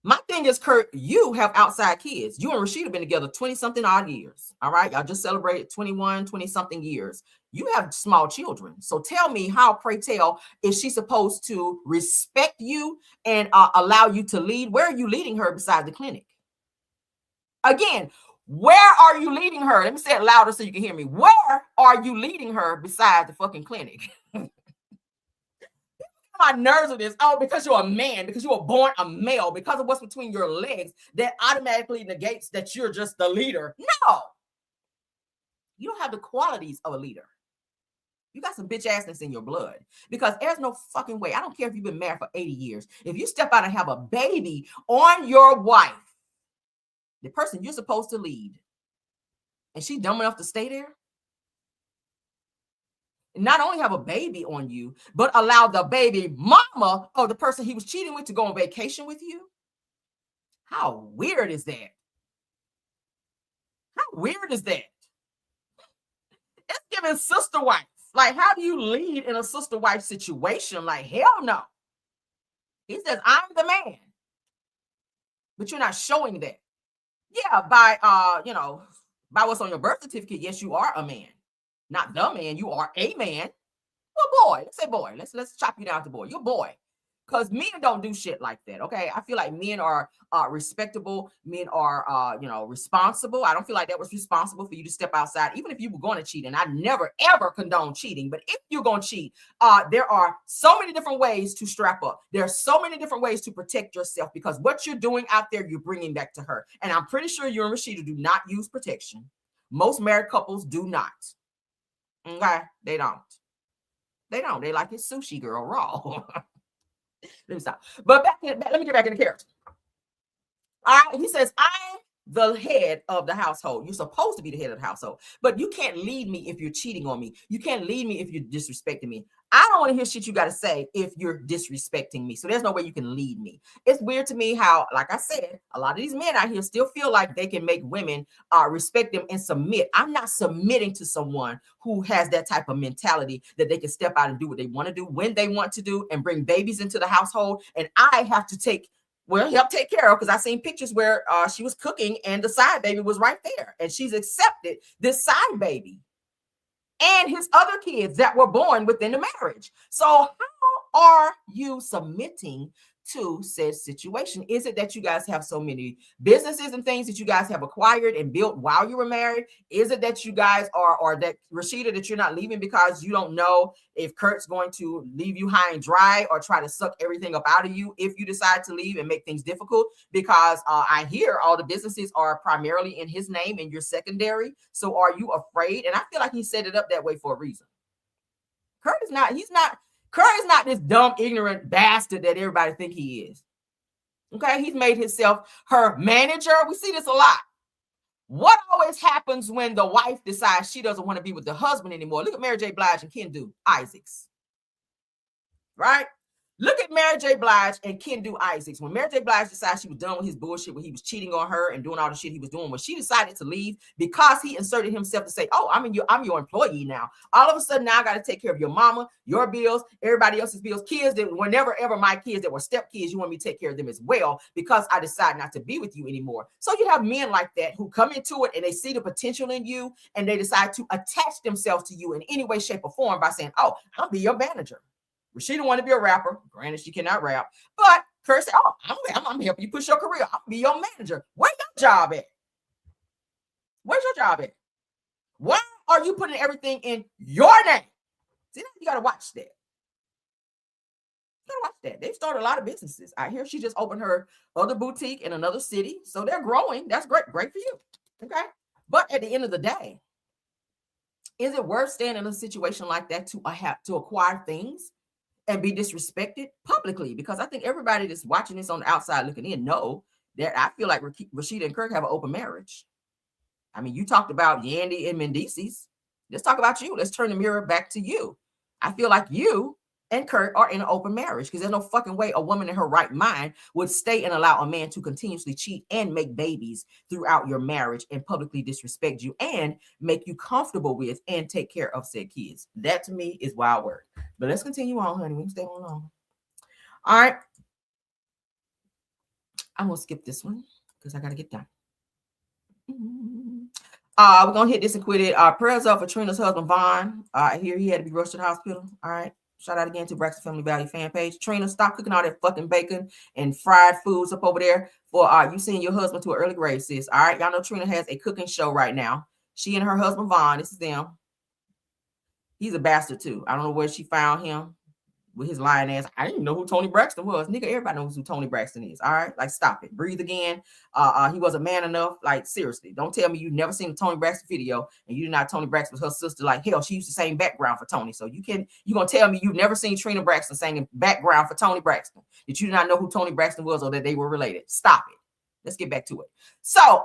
My thing is, Kurt, you have outside kids. You and Rashida have been together 20-something odd years. All right. Y'all just celebrated 20-something years. You have small children. So tell me how, pray tell, is she supposed to respect you and allow you to lead? Where are you leading her besides the clinic? Again, where are you leading her? Let me say it louder so you can hear me. Where are you leading her besides the fucking clinic? My nerves of this. Oh, because you're a man, because you were born a male, because of what's between your legs, that automatically negates that you're just the leader. No, you don't have the qualities of a leader. You got some bitch assness in your blood, because there's no fucking way. I don't care if you've been married for 80 years. If you step out and have a baby on your wife, the person you're supposed to lead, and she's dumb enough to stay there, and not only have a baby on you, but allow the baby mama of the person he was cheating with to go on vacation with you. How weird is that? How weird is that? It's giving sister wife. Like, how do you lead in a sister wife situation? Like, hell no. He says, I'm the man. But you're not showing that. Yeah, by by what's on your birth certificate, yes, you are a man. Not the man, you are a man. Well, boy, let's say boy. Let's chop you down to boy. You're a boy. Because men don't do shit like that, okay? I feel like men are respectable. Men are, responsible. I don't feel like that was responsible for you to step outside, even if you were going to cheat. And I never, ever condone cheating. But if you're going to cheat, there are so many different ways to strap up. There are so many different ways to protect yourself, because what you're doing out there, you're bringing back to her. And I'm pretty sure you and Rashida do not use protection. Most married couples do not. Okay? They don't. They don't. They like it sushi, girl, raw. Let me stop. But let me get back in the character. All right. He says, I'm the head of the household. You're supposed to be the head of the household, but you can't lead me if you're cheating on me. You can't lead me if you're disrespecting me. I don't want to hear shit you got to say if you're disrespecting me. So there's no way you can lead me. It's weird to me how, like I said, a lot of these men out here still feel like they can make women respect them and submit. I'm not submitting to someone who has that type of mentality that they can step out and do what they want to do when they want to do and bring babies into the household. And I have to help take care of, because I've seen pictures where she was cooking and the side baby was right there. And she's accepted this side baby and his other kids that were born within the marriage. So how are you submitting to said situation? Is it that you guys have so many businesses and things that you guys have acquired and built while you were married? Is it that you guys or that Rashida, that you're not leaving because you don't know if Kurt's going to leave you high and dry or try to suck everything up out of you if you decide to leave and make things difficult? Because I hear all the businesses are primarily in his name and you're secondary. So are you afraid? And I feel like he set it up that way for a reason. Kurt is not this dumb, ignorant bastard that everybody think he is. Okay, he's made himself her manager. We see this a lot. What always happens when the wife decides she doesn't want to be with the husband anymore? Look at Mary J. Blige and Kendu Isaacs. Right? Look at Mary J. Blige and Kendu Isaacs. When Mary J. Blige decided she was done with his bullshit, when he was cheating on her and doing all the shit he was doing, when she decided to leave because he inserted himself to say, oh, I'm your employee now. All of a sudden, now I got to take care of your mama, your bills, everybody else's bills, kids that whenever ever my kids that were step kids, you want me to take care of them as well because I decide not to be with you anymore. So you have men like that who come into it and they see the potential in you and they decide to attach themselves to you in any way, shape, or form by saying, oh, I'll be your manager. Rashida wanted to be a rapper. Granted, she cannot rap. But Kurt said, oh, I'm helping you push your career. I'll be your manager. Where's your job at? Where's your job at? Why are you putting everything in your name? See, you got to watch that. You got to watch that. They've started a lot of businesses. I hear she just opened her other boutique in another city. So they're growing. That's great. Great for you. Okay. But at the end of the day, is it worth staying in a situation like that to acquire things and be disrespected publicly? Because I think everybody that's watching this on the outside looking in know that I feel like Rashida and Kirk have an open marriage. I mean, you talked about Yandy and Mendices. Let's talk about you. Let's turn the mirror back to you. I feel like you and Kurt are in an open marriage because there's no fucking way a woman in her right mind would stay and allow a man to continuously cheat and make babies throughout your marriage and publicly disrespect you and make you comfortable with and take care of said kids. That to me is wild work. But let's continue on, honey. We can stay on long. All right. I'm going to skip this one because I got to get done. We're going to hit this and quit it. Prayers up for Trina's husband, Vaughn. I hear he had to be rushed to the hospital. All right. Shout out again to Braxton Family Value fan page. Trina, stop cooking all that fucking bacon and fried foods up over there for you seeing your husband to an early grave, sis. All right. Y'all know Trina has a cooking show right now. She and her husband, Vaughn. This is them. He's a bastard too. I don't know where she found him. with his lying ass. I didn't even know who Tony Braxton was. Nigga, everybody knows who Tony Braxton is. All right, like stop it. Breathe again. He wasn't man enough. Like seriously, don't tell me you've never seen a Tony Braxton video and you did not. Tony Braxton was her sister. Like hell, she used the same background for Tony. So you gonna tell me you've never seen Trina Braxton singing background for Tony Braxton? That you did not know who Tony Braxton was or that they were related? Stop it. Let's get back to it. So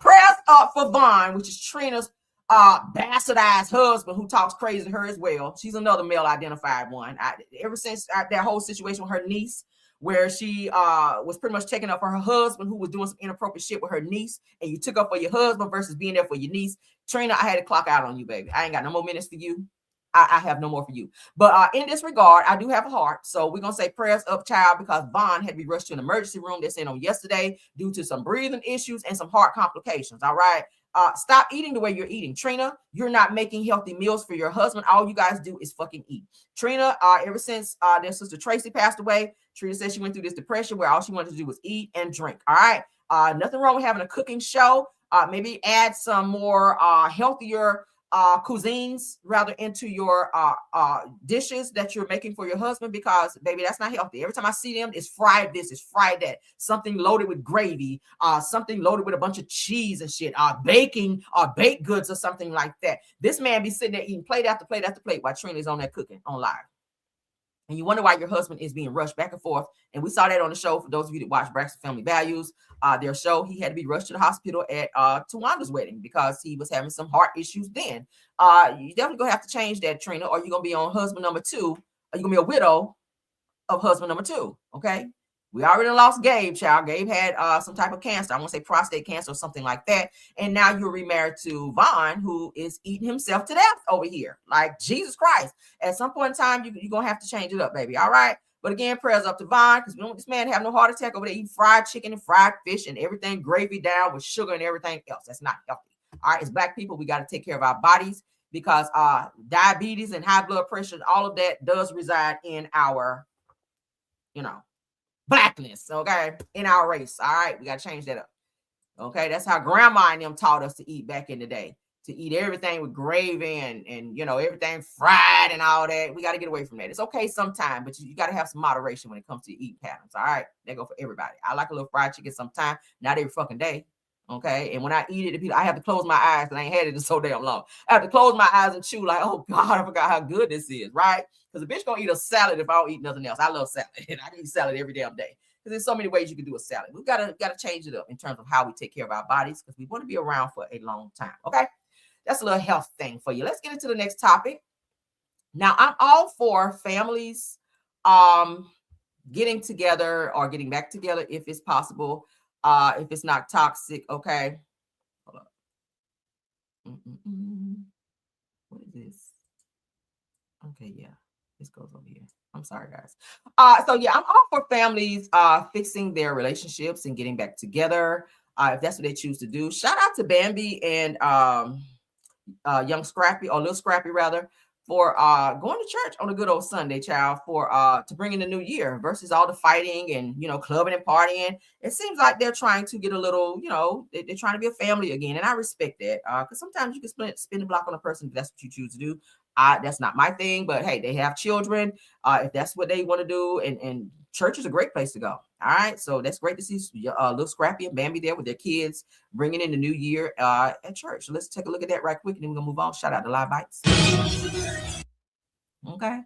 prayers up for Vaughn, which is Trina's bastardized husband who talks crazy to her as well. She's another male identified one. Ever since that whole situation with her niece, where she was pretty much taking up for her husband who was doing some inappropriate shit with her niece, and you took up for your husband versus being there for your niece. Trina, I had to clock out on you, baby. I ain't got no more minutes for you. I have no more for you. But in this regard, I do have a heart. So we're going to say prayers up, child, because Vaughn had to be rushed to an emergency room. They said on yesterday due to some breathing issues and some heart complications. All right. Stop eating the way you're eating. Trina, you're not making healthy meals for your husband. All you guys do is fucking eat. Trina, ever since their sister Tracy passed away, Trina said she went through this depression where all she wanted to do was eat and drink. All right. Nothing wrong with having a cooking show. Maybe add some more healthier cuisines rather into your dishes that you're making for your husband, because baby, that's not healthy. Every time I see them, it's fried this, it's fried that, something loaded with gravy, something loaded with a bunch of cheese and shit, baking or baked goods or something like that. This man be sitting there eating plate after plate after plate while Trina's on there cooking on live. And you wonder why your husband is being rushed back and forth. And we saw that on the show. For those of you that watch Braxton Family Values, their show, he had to be rushed to the hospital at Tawanda's wedding because he was having some heart issues then. You definitely gonna have to change that, Trina, or you're gonna be on husband number 2, or you're gonna be a widow of husband number 2. Okay. We already lost Gabe, child. Gabe had some type of cancer. I want to say prostate cancer or something like that. And now you're remarried to Vaughn, who is eating himself to death over here. Like, Jesus Christ. At some point in time, you're going to have to change it up, baby. All right? But again, prayers up to Vaughn, because we don't want this man to have no heart attack over there eating fried chicken and fried fish and everything gravy down with sugar and everything else. That's not healthy. All right? As Black people, we got to take care of our bodies, because diabetes and high blood pressure, all of that does reside in our, Blackness, okay, in our race. All right, we got to change that up. Okay, that's how grandma and them taught us to eat back in the day, to eat everything with gravy and everything fried and all that. We got to get away from that. It's okay sometime, but you got to have some moderation when it comes to eating patterns. All right, they go for everybody. I like a little fried chicken sometime, not every fucking day. Okay, and when I eat it, I have to close my eyes because I ain't had it in so damn long. I have to close my eyes and chew like, oh God, I forgot how good this is, right? Because a bitch gonna eat a salad if I don't eat nothing else. I love salad, and I eat salad every damn day. Because there's so many ways you can do a salad. We've got to change it up in terms of how we take care of our bodies, because we want to be around for a long time. Okay, that's a little health thing for you. Let's get into the next topic. Now, I'm all for families getting together or getting back together if it's possible. If it's not toxic, okay. Hold up. What is this? Okay, yeah, this goes over here. I'm sorry, guys. So yeah, I'm all for families fixing their relationships and getting back together if that's what they choose to do. Shout out to Bambi and Young Scrappy, or Little Scrappy rather, for going to church on a good old Sunday, child, for to bring in the new year versus all the fighting and clubbing and partying. It seems like they're trying to get a little, they're trying to be a family again, and I respect that, because sometimes you can spin the block on a person if that's what you choose to do. That's not my thing, but hey, they have children. If that's what they want to do, and church is a great place to go. All right, so that's great to see Little Scrappy and Bambi there with their kids bringing in the new year at church. So let's take a look at that right quick, and then we're gonna move on. Shout out to Live Bites. Okay.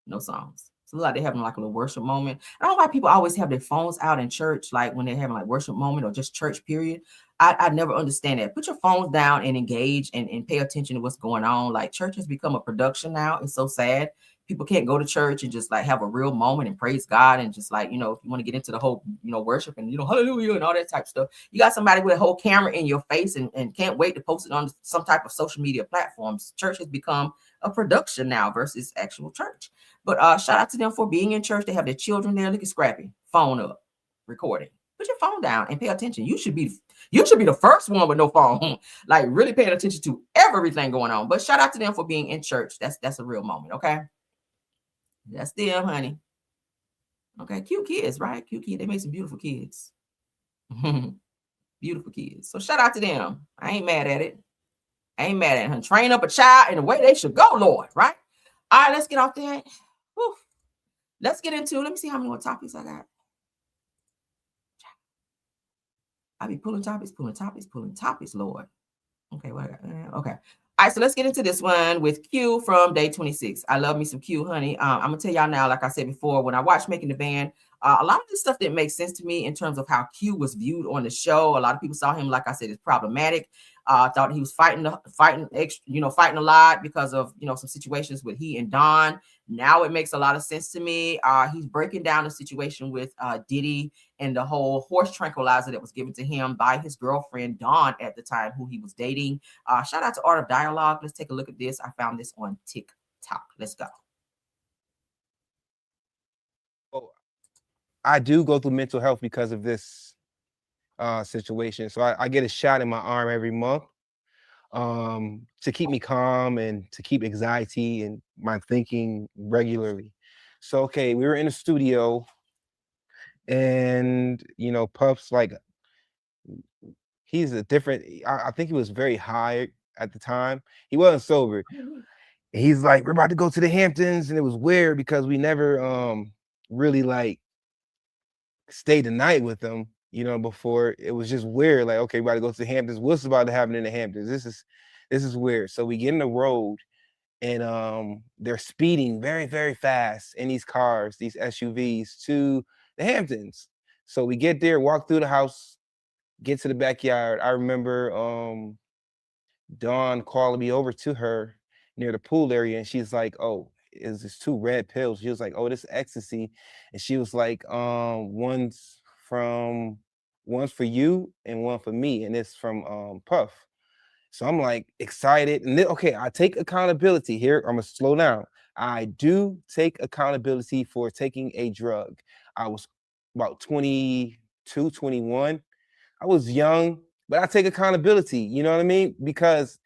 No songs. It's like they're having like a little worship moment. I don't know why people always have their phones out in church, like when they're having like worship moment or just church period. I never understand that. Put your phones down and engage and pay attention to what's going on. Like, church has become a production now. It's so sad. People can't go to church and just like have a real moment and praise God and just like, if you want to get into the whole, worship and, hallelujah and all that type of stuff. You got somebody with a whole camera in your face and can't wait to post it on some type of social media platforms. Church has become a production now versus actual church. But shout out to them for being in church. They have their children there. Look at Scrappy. Phone up. Recording. Put your phone down and pay attention. You should be the first one with no phone, like really paying attention to everything going on. But shout out to them for being in church. That's a real moment, okay? That's them, honey. Okay, cute kids, right? Cute kids. They make some beautiful kids. Beautiful kids. So shout out to them. I ain't mad at it. I ain't mad at him. Train up a child in the way they should go, Lord, right? All right, let's get off that. Whew. Let's get into, let me see how many more topics I got. I be pulling topics, Lord. Okay, what I got? Okay. All right, so let's get into this one with Q from day 26. I love me some Q, honey. I'm gonna tell y'all now, like I said before, when I watched Making the Band, a lot of this stuff didn't make sense to me in terms of how Q was viewed on the show. A lot of people saw him, like I said, as problematic. Thought he was fighting a lot because of some situations with he and Don. Now it makes a lot of sense to me. He's breaking down the situation with Diddy and the whole horse tranquilizer that was given to him by his girlfriend Dawn at the time, who he was dating. Shout out to Art of Dialogue. Let's take a look at this. I found this on TikTok. Let's go. I do go through mental health because of this situation. So I get a shot in my arm every month to keep me calm and to keep anxiety and my thinking regularly. So, okay, we were in a studio and, Puff's like, he's a different, I think he was very high at the time. He wasn't sober. He's like, we're about to go to the Hamptons. And it was weird because we never really like stayed the night with them, before. It was just weird. Like, okay, we're about to go to the Hamptons. What's about to happen in the Hamptons? This is weird. So we get in the road and they're speeding very, very fast in these cars, these SUVs to the Hamptons. So we get there, walk through the house, get to the backyard. I remember Dawn calling me over to her near the pool area, and she's like, oh, is this 2 red pills? She was like, oh, this is ecstasy. And she was like, one's for you and one for me, and it's from Puff. So I'm like excited. And then, okay, I take accountability here. I'm gonna slow down. I do take accountability for taking a drug. I was about 22, 21. I was young, but I take accountability, you know what I mean? Because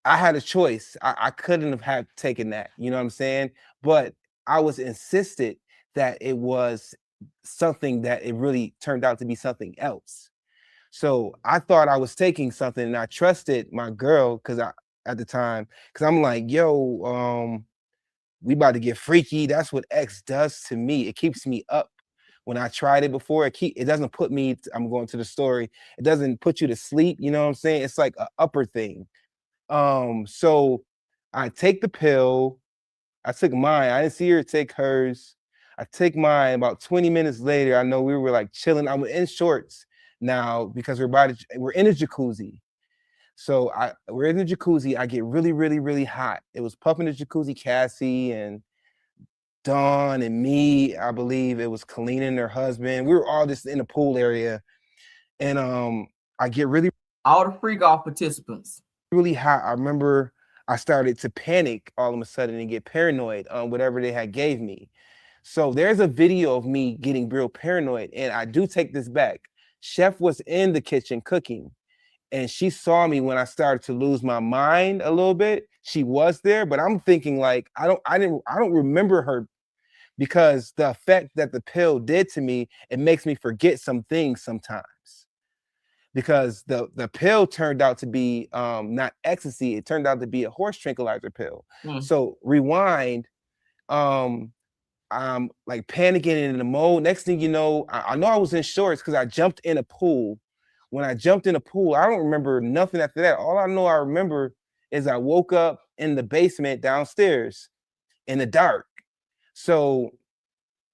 I had a choice. I couldn't have taken that, you know what I'm saying? But I was insisted that it was something that it really turned out to be something else. So I thought I was taking something, and I trusted my girl at the time, because I'm like, yo, we about to get freaky. That's what X does to me. It keeps me up. When I tried it before, it doesn't put me, I'm going to the story, it doesn't put you to sleep, you know what I'm saying? It's like an upper thing. So I take the pill. I took mine. I didn't see her take hers. I take mine. About 20 minutes later, I know we were like chilling. I'm in shorts now because we're in a jacuzzi. So we're in the jacuzzi. I get really, really, really hot. It was Puff in the jacuzzi, Cassie and Dawn and me. I believe it was Kalina and her husband. We were all just in the pool area. And I get really, all the free golf participants, really hot. I remember I started to panic all of a sudden and get paranoid on whatever they had gave me. So there's a video of me getting real paranoid, and I do take this back. Chef was in the kitchen cooking, and she saw me when I started to lose my mind a little bit. She was there, but I'm thinking like, I don't remember her, because the effect that the pill did to me, it makes me forget some things sometimes. Because the pill turned out to be not ecstasy, it turned out to be a horse tranquilizer pill. So rewind, I'm like panicking in the mode. Next thing you know, I know I was in shorts because I jumped in a pool. When I jumped in a pool, I don't remember nothing after that. All I know I remember is I woke up in the basement downstairs in the dark. So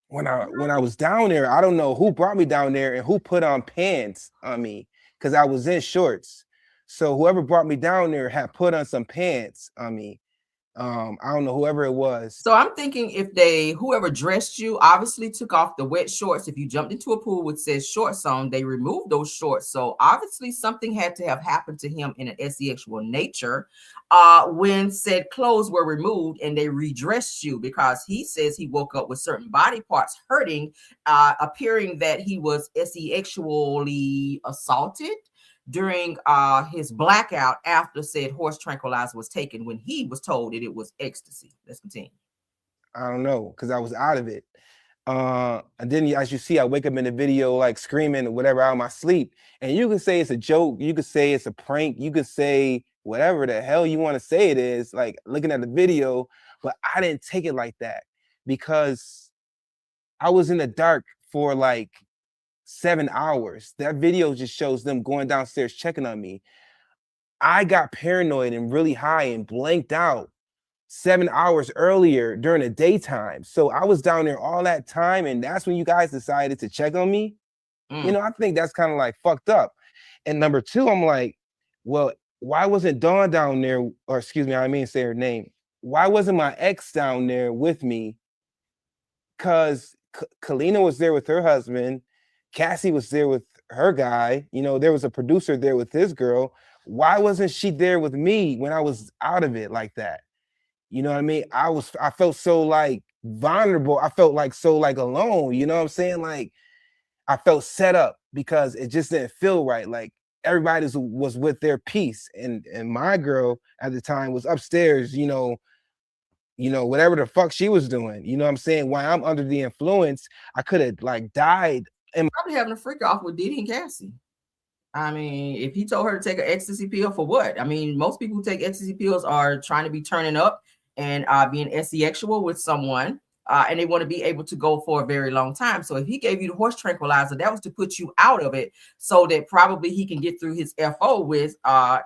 when I was down there, I don't know who brought me down there and who put on pants on me, because I was in shorts. So whoever brought me down there had put on some pants on me. I don't know, whoever it was. So I'm thinking whoever dressed you obviously took off the wet shorts. If you jumped into a pool with says shorts on, they removed those shorts. So obviously something had to have happened to him in an sexual nature when said clothes were removed and they redressed you, because he says he woke up with certain body parts hurting, appearing that he was sexually assaulted during his blackout after said horse tranquilizer was taken, when he was told that it was ecstasy. Let's continue. I don't know, because I was out of it. And then as you see, I wake up in the video like screaming or whatever out of my sleep. And you can say it's a joke, you could say it's a prank, you could say whatever the hell you want to say it is, like looking at the video, but I didn't take it like that because I was in the dark for like 7 hours. That video just shows them going downstairs checking on me. I got paranoid and really high and blanked out 7 hours earlier during the daytime. So I was down there all that time, and that's when you guys decided to check on me. You know, I think that's kind of like fucked up. And number two, I'm like, well, why wasn't Dawn down there? Or excuse me, I mean say her name. Why wasn't my ex down there with me? Because Kalina was there with her husband. Cassie was there with her guy. You know, there was a producer there with his girl. Why wasn't she there with me when I was out of it like that? You know what I mean? I felt so like vulnerable. I felt like so like alone. You know what I'm saying? Like I felt set up because it just didn't feel right. Like everybody was with their piece, and my girl at the time was upstairs. You know, whatever the fuck she was doing. You know what I'm saying? While I'm under the influence, I could have like died. And probably having a freak off with Diddy and Cassie. I mean, if he told her to take an ecstasy pill for what? I mean, most people who take ecstasy pills are trying to be turning up and being sexual with someone, and they want to be able to go for a very long time. So if he gave you the horse tranquilizer, that was to put you out of it so that probably he can get through his FO with,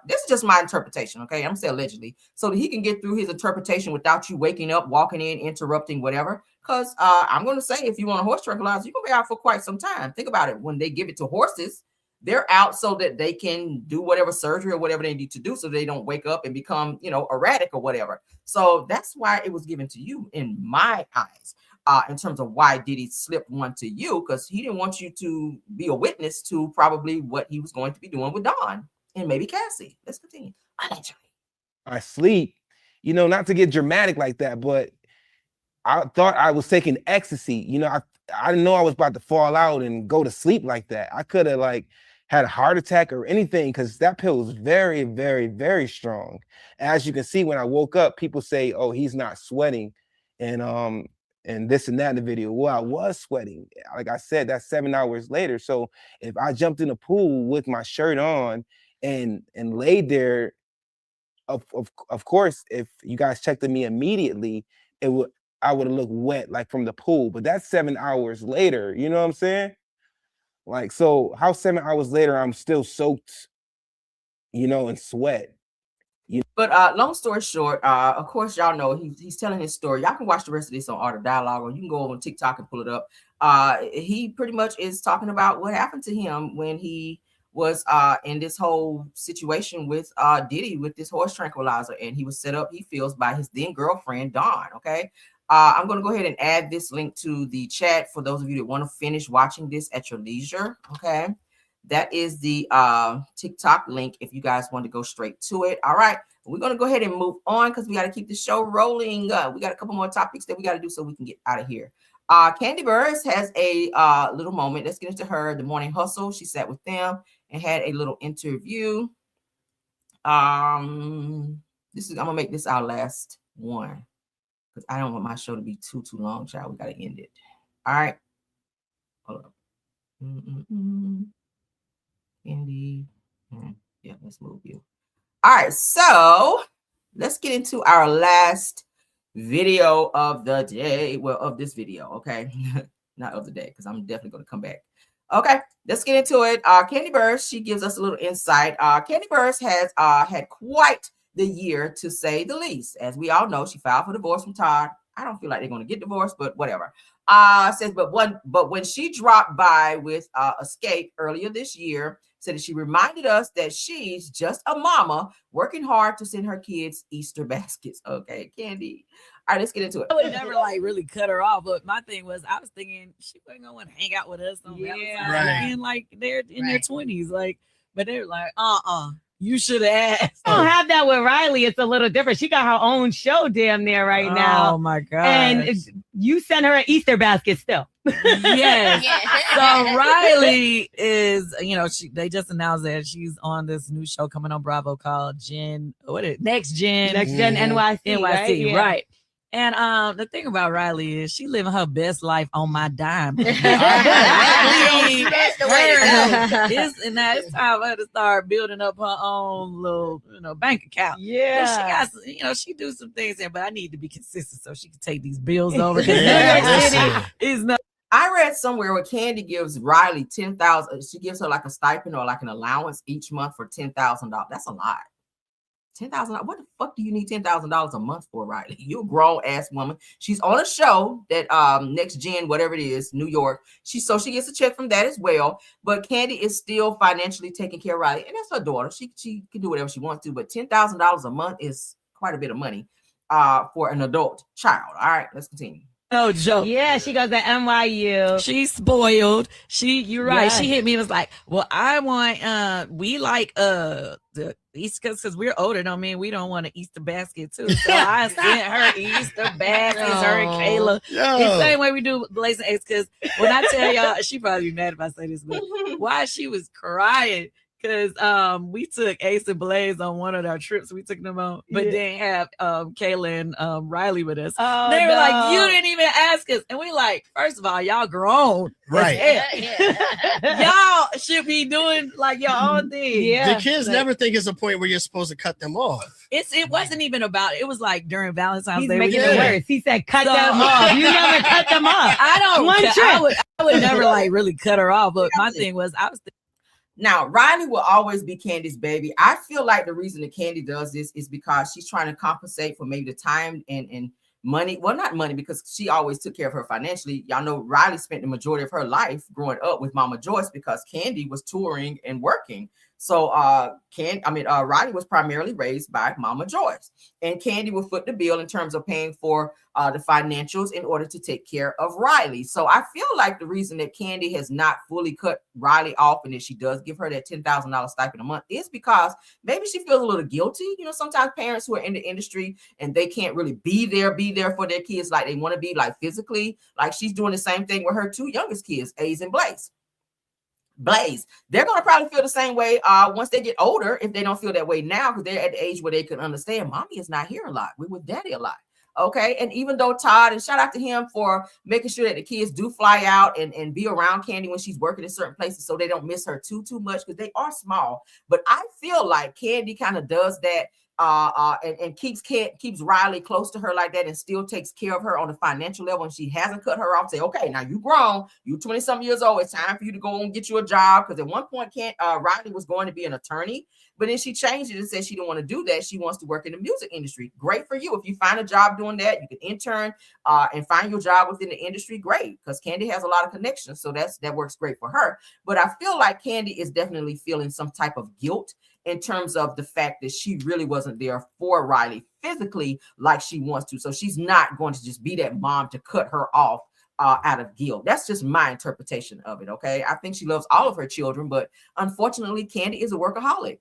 this is just my interpretation, okay? I'm saying allegedly. So that he can get through his interpretation without you waking up, walking in, interrupting, whatever. Because I'm going to say, if you want a horse tranquilizer, you're going to be out for quite some time. Think about it. When they give it to horses, they're out so that they can do whatever surgery or whatever they need to do so they don't wake up and become, erratic or whatever. So that's why it was given to you in my eyes, in terms of why did he slip one to you? Because he didn't want you to be a witness to probably what he was going to be doing with Dawn and maybe Cassie. Let's continue. I sleep, not to get dramatic like that, but I thought I was taking ecstasy. I didn't know I was about to fall out and go to sleep like that. I could have like had a heart attack or anything because that pill was very, very, very strong. As you can see, when I woke up, people say, "Oh, he's not sweating," and this and that in the video. Well, I was sweating. Like I said, that's 7 hours later. So if I jumped in the pool with my shirt on and laid there, of course, if you guys checked on me immediately, I would have looked wet like from the pool. But that's 7 hours later. You know what I'm saying? Like, so how 7 hours later I'm still soaked, in sweat. But long story short, of course, y'all know he's telling his story. Y'all can watch the rest of this on Art of Dialogue, or you can go over on TikTok and pull it up. He pretty much is talking about what happened to him when he was in this whole situation with Diddy with this horse tranquilizer, and he was set up, he feels, by his then girlfriend Dawn. Okay. I'm going to go ahead and add this link to the chat for those of you that want to finish watching this at your leisure. Okay. That is the TikTok link if you guys want to go straight to it. All right. We're going to go ahead and move on because we got to keep the show rolling. We got a couple more topics that we got to do so we can get out of here. Candy Burris has a little moment. Let's get into her. The Morning Hustle. She sat with them and had a little interview. I'm going to make this our last one, because I don't want my show to be too long, child. We got to end it. All right. Hold up. Candy. Yeah, let's move you. All right. So let's get into our last video of the day. Well, of this video. Okay. Not of the day, because I'm definitely going to come back. Okay. Let's get into it. Candy Burris, she gives us a little insight. Candy Burris has had quite the year, to say the least. As we all know, she filed for divorce from Todd. I don't feel like they're going to get divorced, but whatever. Says, but when she dropped by with Escape earlier this year, said that she reminded us that she's just a mama working hard to send her kids Easter baskets. Okay, Candy. All right, let's get into it. I would never like really cut her off, but my thing was, I was thinking she wasn't gonna want to hang out with us on Valentine's Day, and like they're in their 20s, like, but they're like, you should have asked. I don't have that with Riley. It's a little different. She got her own show damn near right now. Oh my god! And you sent her an Easter basket still. Yes. So Riley is, they just announced that she's on this new show coming on Bravo called Next Gen NYC, right? And the thing about Riley is she living her best life on my dime. That's the way to go. It's time for her to start building up her own little, bank account. Yeah. But she got, she do some things there, but I need to be consistent so she can take these bills over. New York City is not. I read somewhere where Candy gives Riley $10,000. She gives her like a stipend or like an allowance each month for $10,000. That's a lot. $10,000. What the fuck do you need $10,000 a month for, Riley? You're a grown ass woman. She's on a show that Next Gen, whatever it is, New York. She gets a check from that as well. But Candy is still financially taking care of Riley, and that's her daughter. She can do whatever she wants to. But $10,000 a month is quite a bit of money for an adult child. All right, let's continue. No joke. Yeah, she goes to NYU. She's spoiled. You're right. Yes. She hit me and was like, well, I want, we like the Easter, because we're older, don't mean we don't want an Easter basket too. So I sent her Easter baskets, her and Kayla. The same way we do Blazing Eggs, because when I tell y'all, she probably be mad if I say this, but why she was crying. Because we took Ace and Blaze on one of our trips we took them on, but didn't have Kayla and Riley with us. Oh, they were like, you didn't even ask us. And we like, first of all, y'all grown. Right. Y'all should be doing like your own thing. Yeah. The kids never think it's a point where you're supposed to cut them off. It wasn't even about it. It was like during Valentine's He's Day. making it worse. He said, cut them off. You never cut them off. I would never like really cut her off. But my thing was, now, Riley will always be Candy's baby. I feel like the reason that Candy does this is because she's trying to compensate for maybe the time and money. Well, not money, because she always took care of her financially. Y'all know Riley spent the majority of her life growing up with Mama Joyce because Candy was touring and working. So Riley was primarily raised by Mama Joyce, and Candy will foot the bill in terms of paying for the financials in order to take care of Riley. So I feel like the reason that Candy has not fully cut Riley off, and that she does give her that $10,000 stipend a month, is because maybe she feels a little guilty. Sometimes parents who are in the industry and they can't really be there for their kids like they want to be, like physically. Like she's doing the same thing with her two youngest kids, Ace and Blaze. They're going to probably feel the same way once they get older, if they don't feel that way now, because they're at the age where they can understand mommy is not here a lot. We're with daddy a lot. Okay. And even though Todd, and shout out to him for making sure that the kids do fly out and be around Candy when she's working in certain places so they don't miss her too much, because they are small. But I feel like Candy kind of does that and keeps Riley close to her like that, and still takes care of her on the financial level. And she hasn't cut her off. Say, okay, now you grown, you 20-something years old. It's time for you to go and get you a job. Because at one point, Riley was going to be an attorney, but then she changed it and said she didn't want to do that. She wants to work in the music industry. Great for you. If you find a job doing that, you can intern and find your job within the industry. Great, because Candy has a lot of connections, so that works great for her. But I feel like Candy is definitely feeling some type of guilt in terms of the fact that she really wasn't there for Riley physically like she wants to. So she's not going to just be that mom to cut her off out of guilt. That's just my interpretation of it. Okay. I think she loves all of her children, but unfortunately, Candy is a workaholic.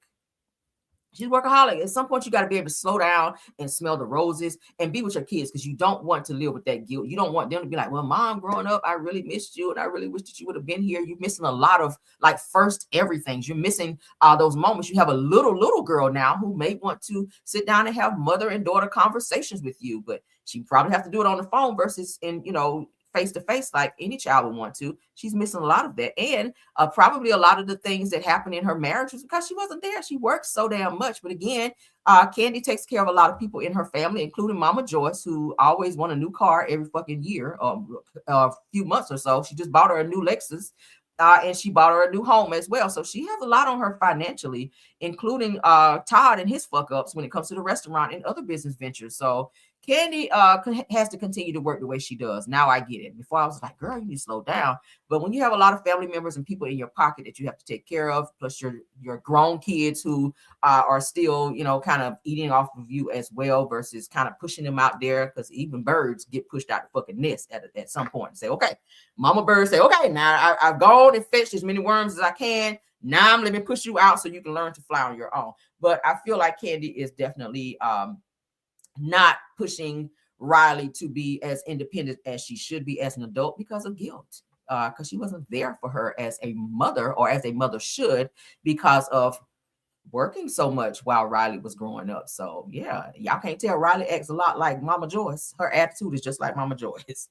She's a workaholic. At some point, you got to be able to slow down and smell the roses and be with your kids, because you don't want to live with that guilt. You don't want them to be like, well, mom, growing up, I really missed you, and I really wish that you would have been here. You're missing a lot of like first everythings. You're missing those moments. You have a little girl now who may want to sit down and have mother and daughter conversations with you, but she probably have to do it on the phone versus in, face to face like any child would want to. She's missing a lot of that, and probably a lot of the things that happened in her marriage was because she wasn't there. She worked so damn much. But again, Candy takes care of a lot of people in her family, including Mama Joyce, who always want a new car every fucking year, a few months or so. She just bought her a new Lexus, and she bought her a new home as well. So she has a lot on her financially, including Todd and his fuck ups when it comes to the restaurant and other business ventures. So Candy has to continue to work the way she does. Now I get it. Before I was like, girl, you need to slow down. But when you have a lot of family members and people in your pocket that you have to take care of, plus your grown kids who are still, kind of eating off of you as well, versus kind of pushing them out there, because even birds get pushed out the fucking nest at some point and say, okay, Mama Bird say, okay, now I've gone and fetched as many worms as I can. Now let me push you out so you can learn to fly on your own. But I feel like Candy is definitely not pushing Riley to be as independent as she should be as an adult because of guilt, because she wasn't there for her as a mother, or as a mother should, because of working so much while Riley was growing up. So yeah, y'all can't tell Riley acts a lot like Mama Joyce. Her attitude is just like Mama Joyce.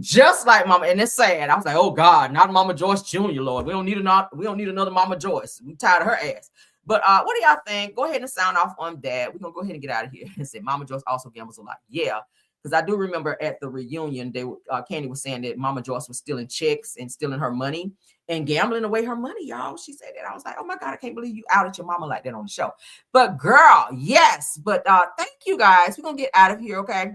Just like Mama, and it's sad. I was like, oh God, not Mama Joyce Jr., Lord. We don't need another Mama Joyce. We tired of her ass. But what do y'all think? Go ahead and sound off on that. We're gonna go ahead and get out of here and say Mama Joyce also gambles a lot. Yeah, because I do remember at the reunion, Candy was saying that Mama Joyce was stealing checks and stealing her money and gambling away her money, y'all. She said that. I was like, oh my God, I can't believe you outed your mama like that on the show. But girl, yes. But thank you guys. We're gonna get out of here, okay?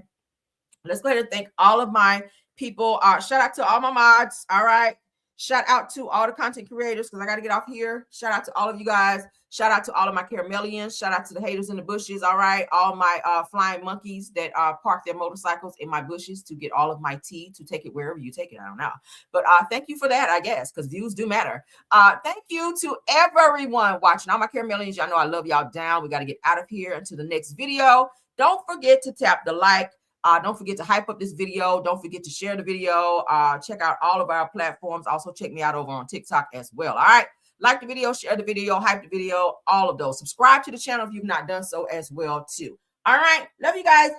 Let's go ahead and thank all of my people. Shout out to all my mods. All right. Shout out to all the content creators because I got to get off here. Shout out to all of you guys. Shout out to all of my caramelians. Shout out to the haters in the bushes. All right. All my flying monkeys that park their motorcycles in my bushes to get all of my tea to take it wherever you take it. I don't know. But thank you for that, I guess, because views do matter. Thank you to everyone watching. All my caramelians, y'all know I love y'all down. We got to get out of here until the next video. Don't forget to tap the like. Don't forget to hype up this video. Don't forget to share the video. Check out all of our platforms. Also, check me out over on TikTok as well. All right. Like the video, share the video, hype the video, all of those. Subscribe to the channel if you've not done so as well, too. All right. Love you guys.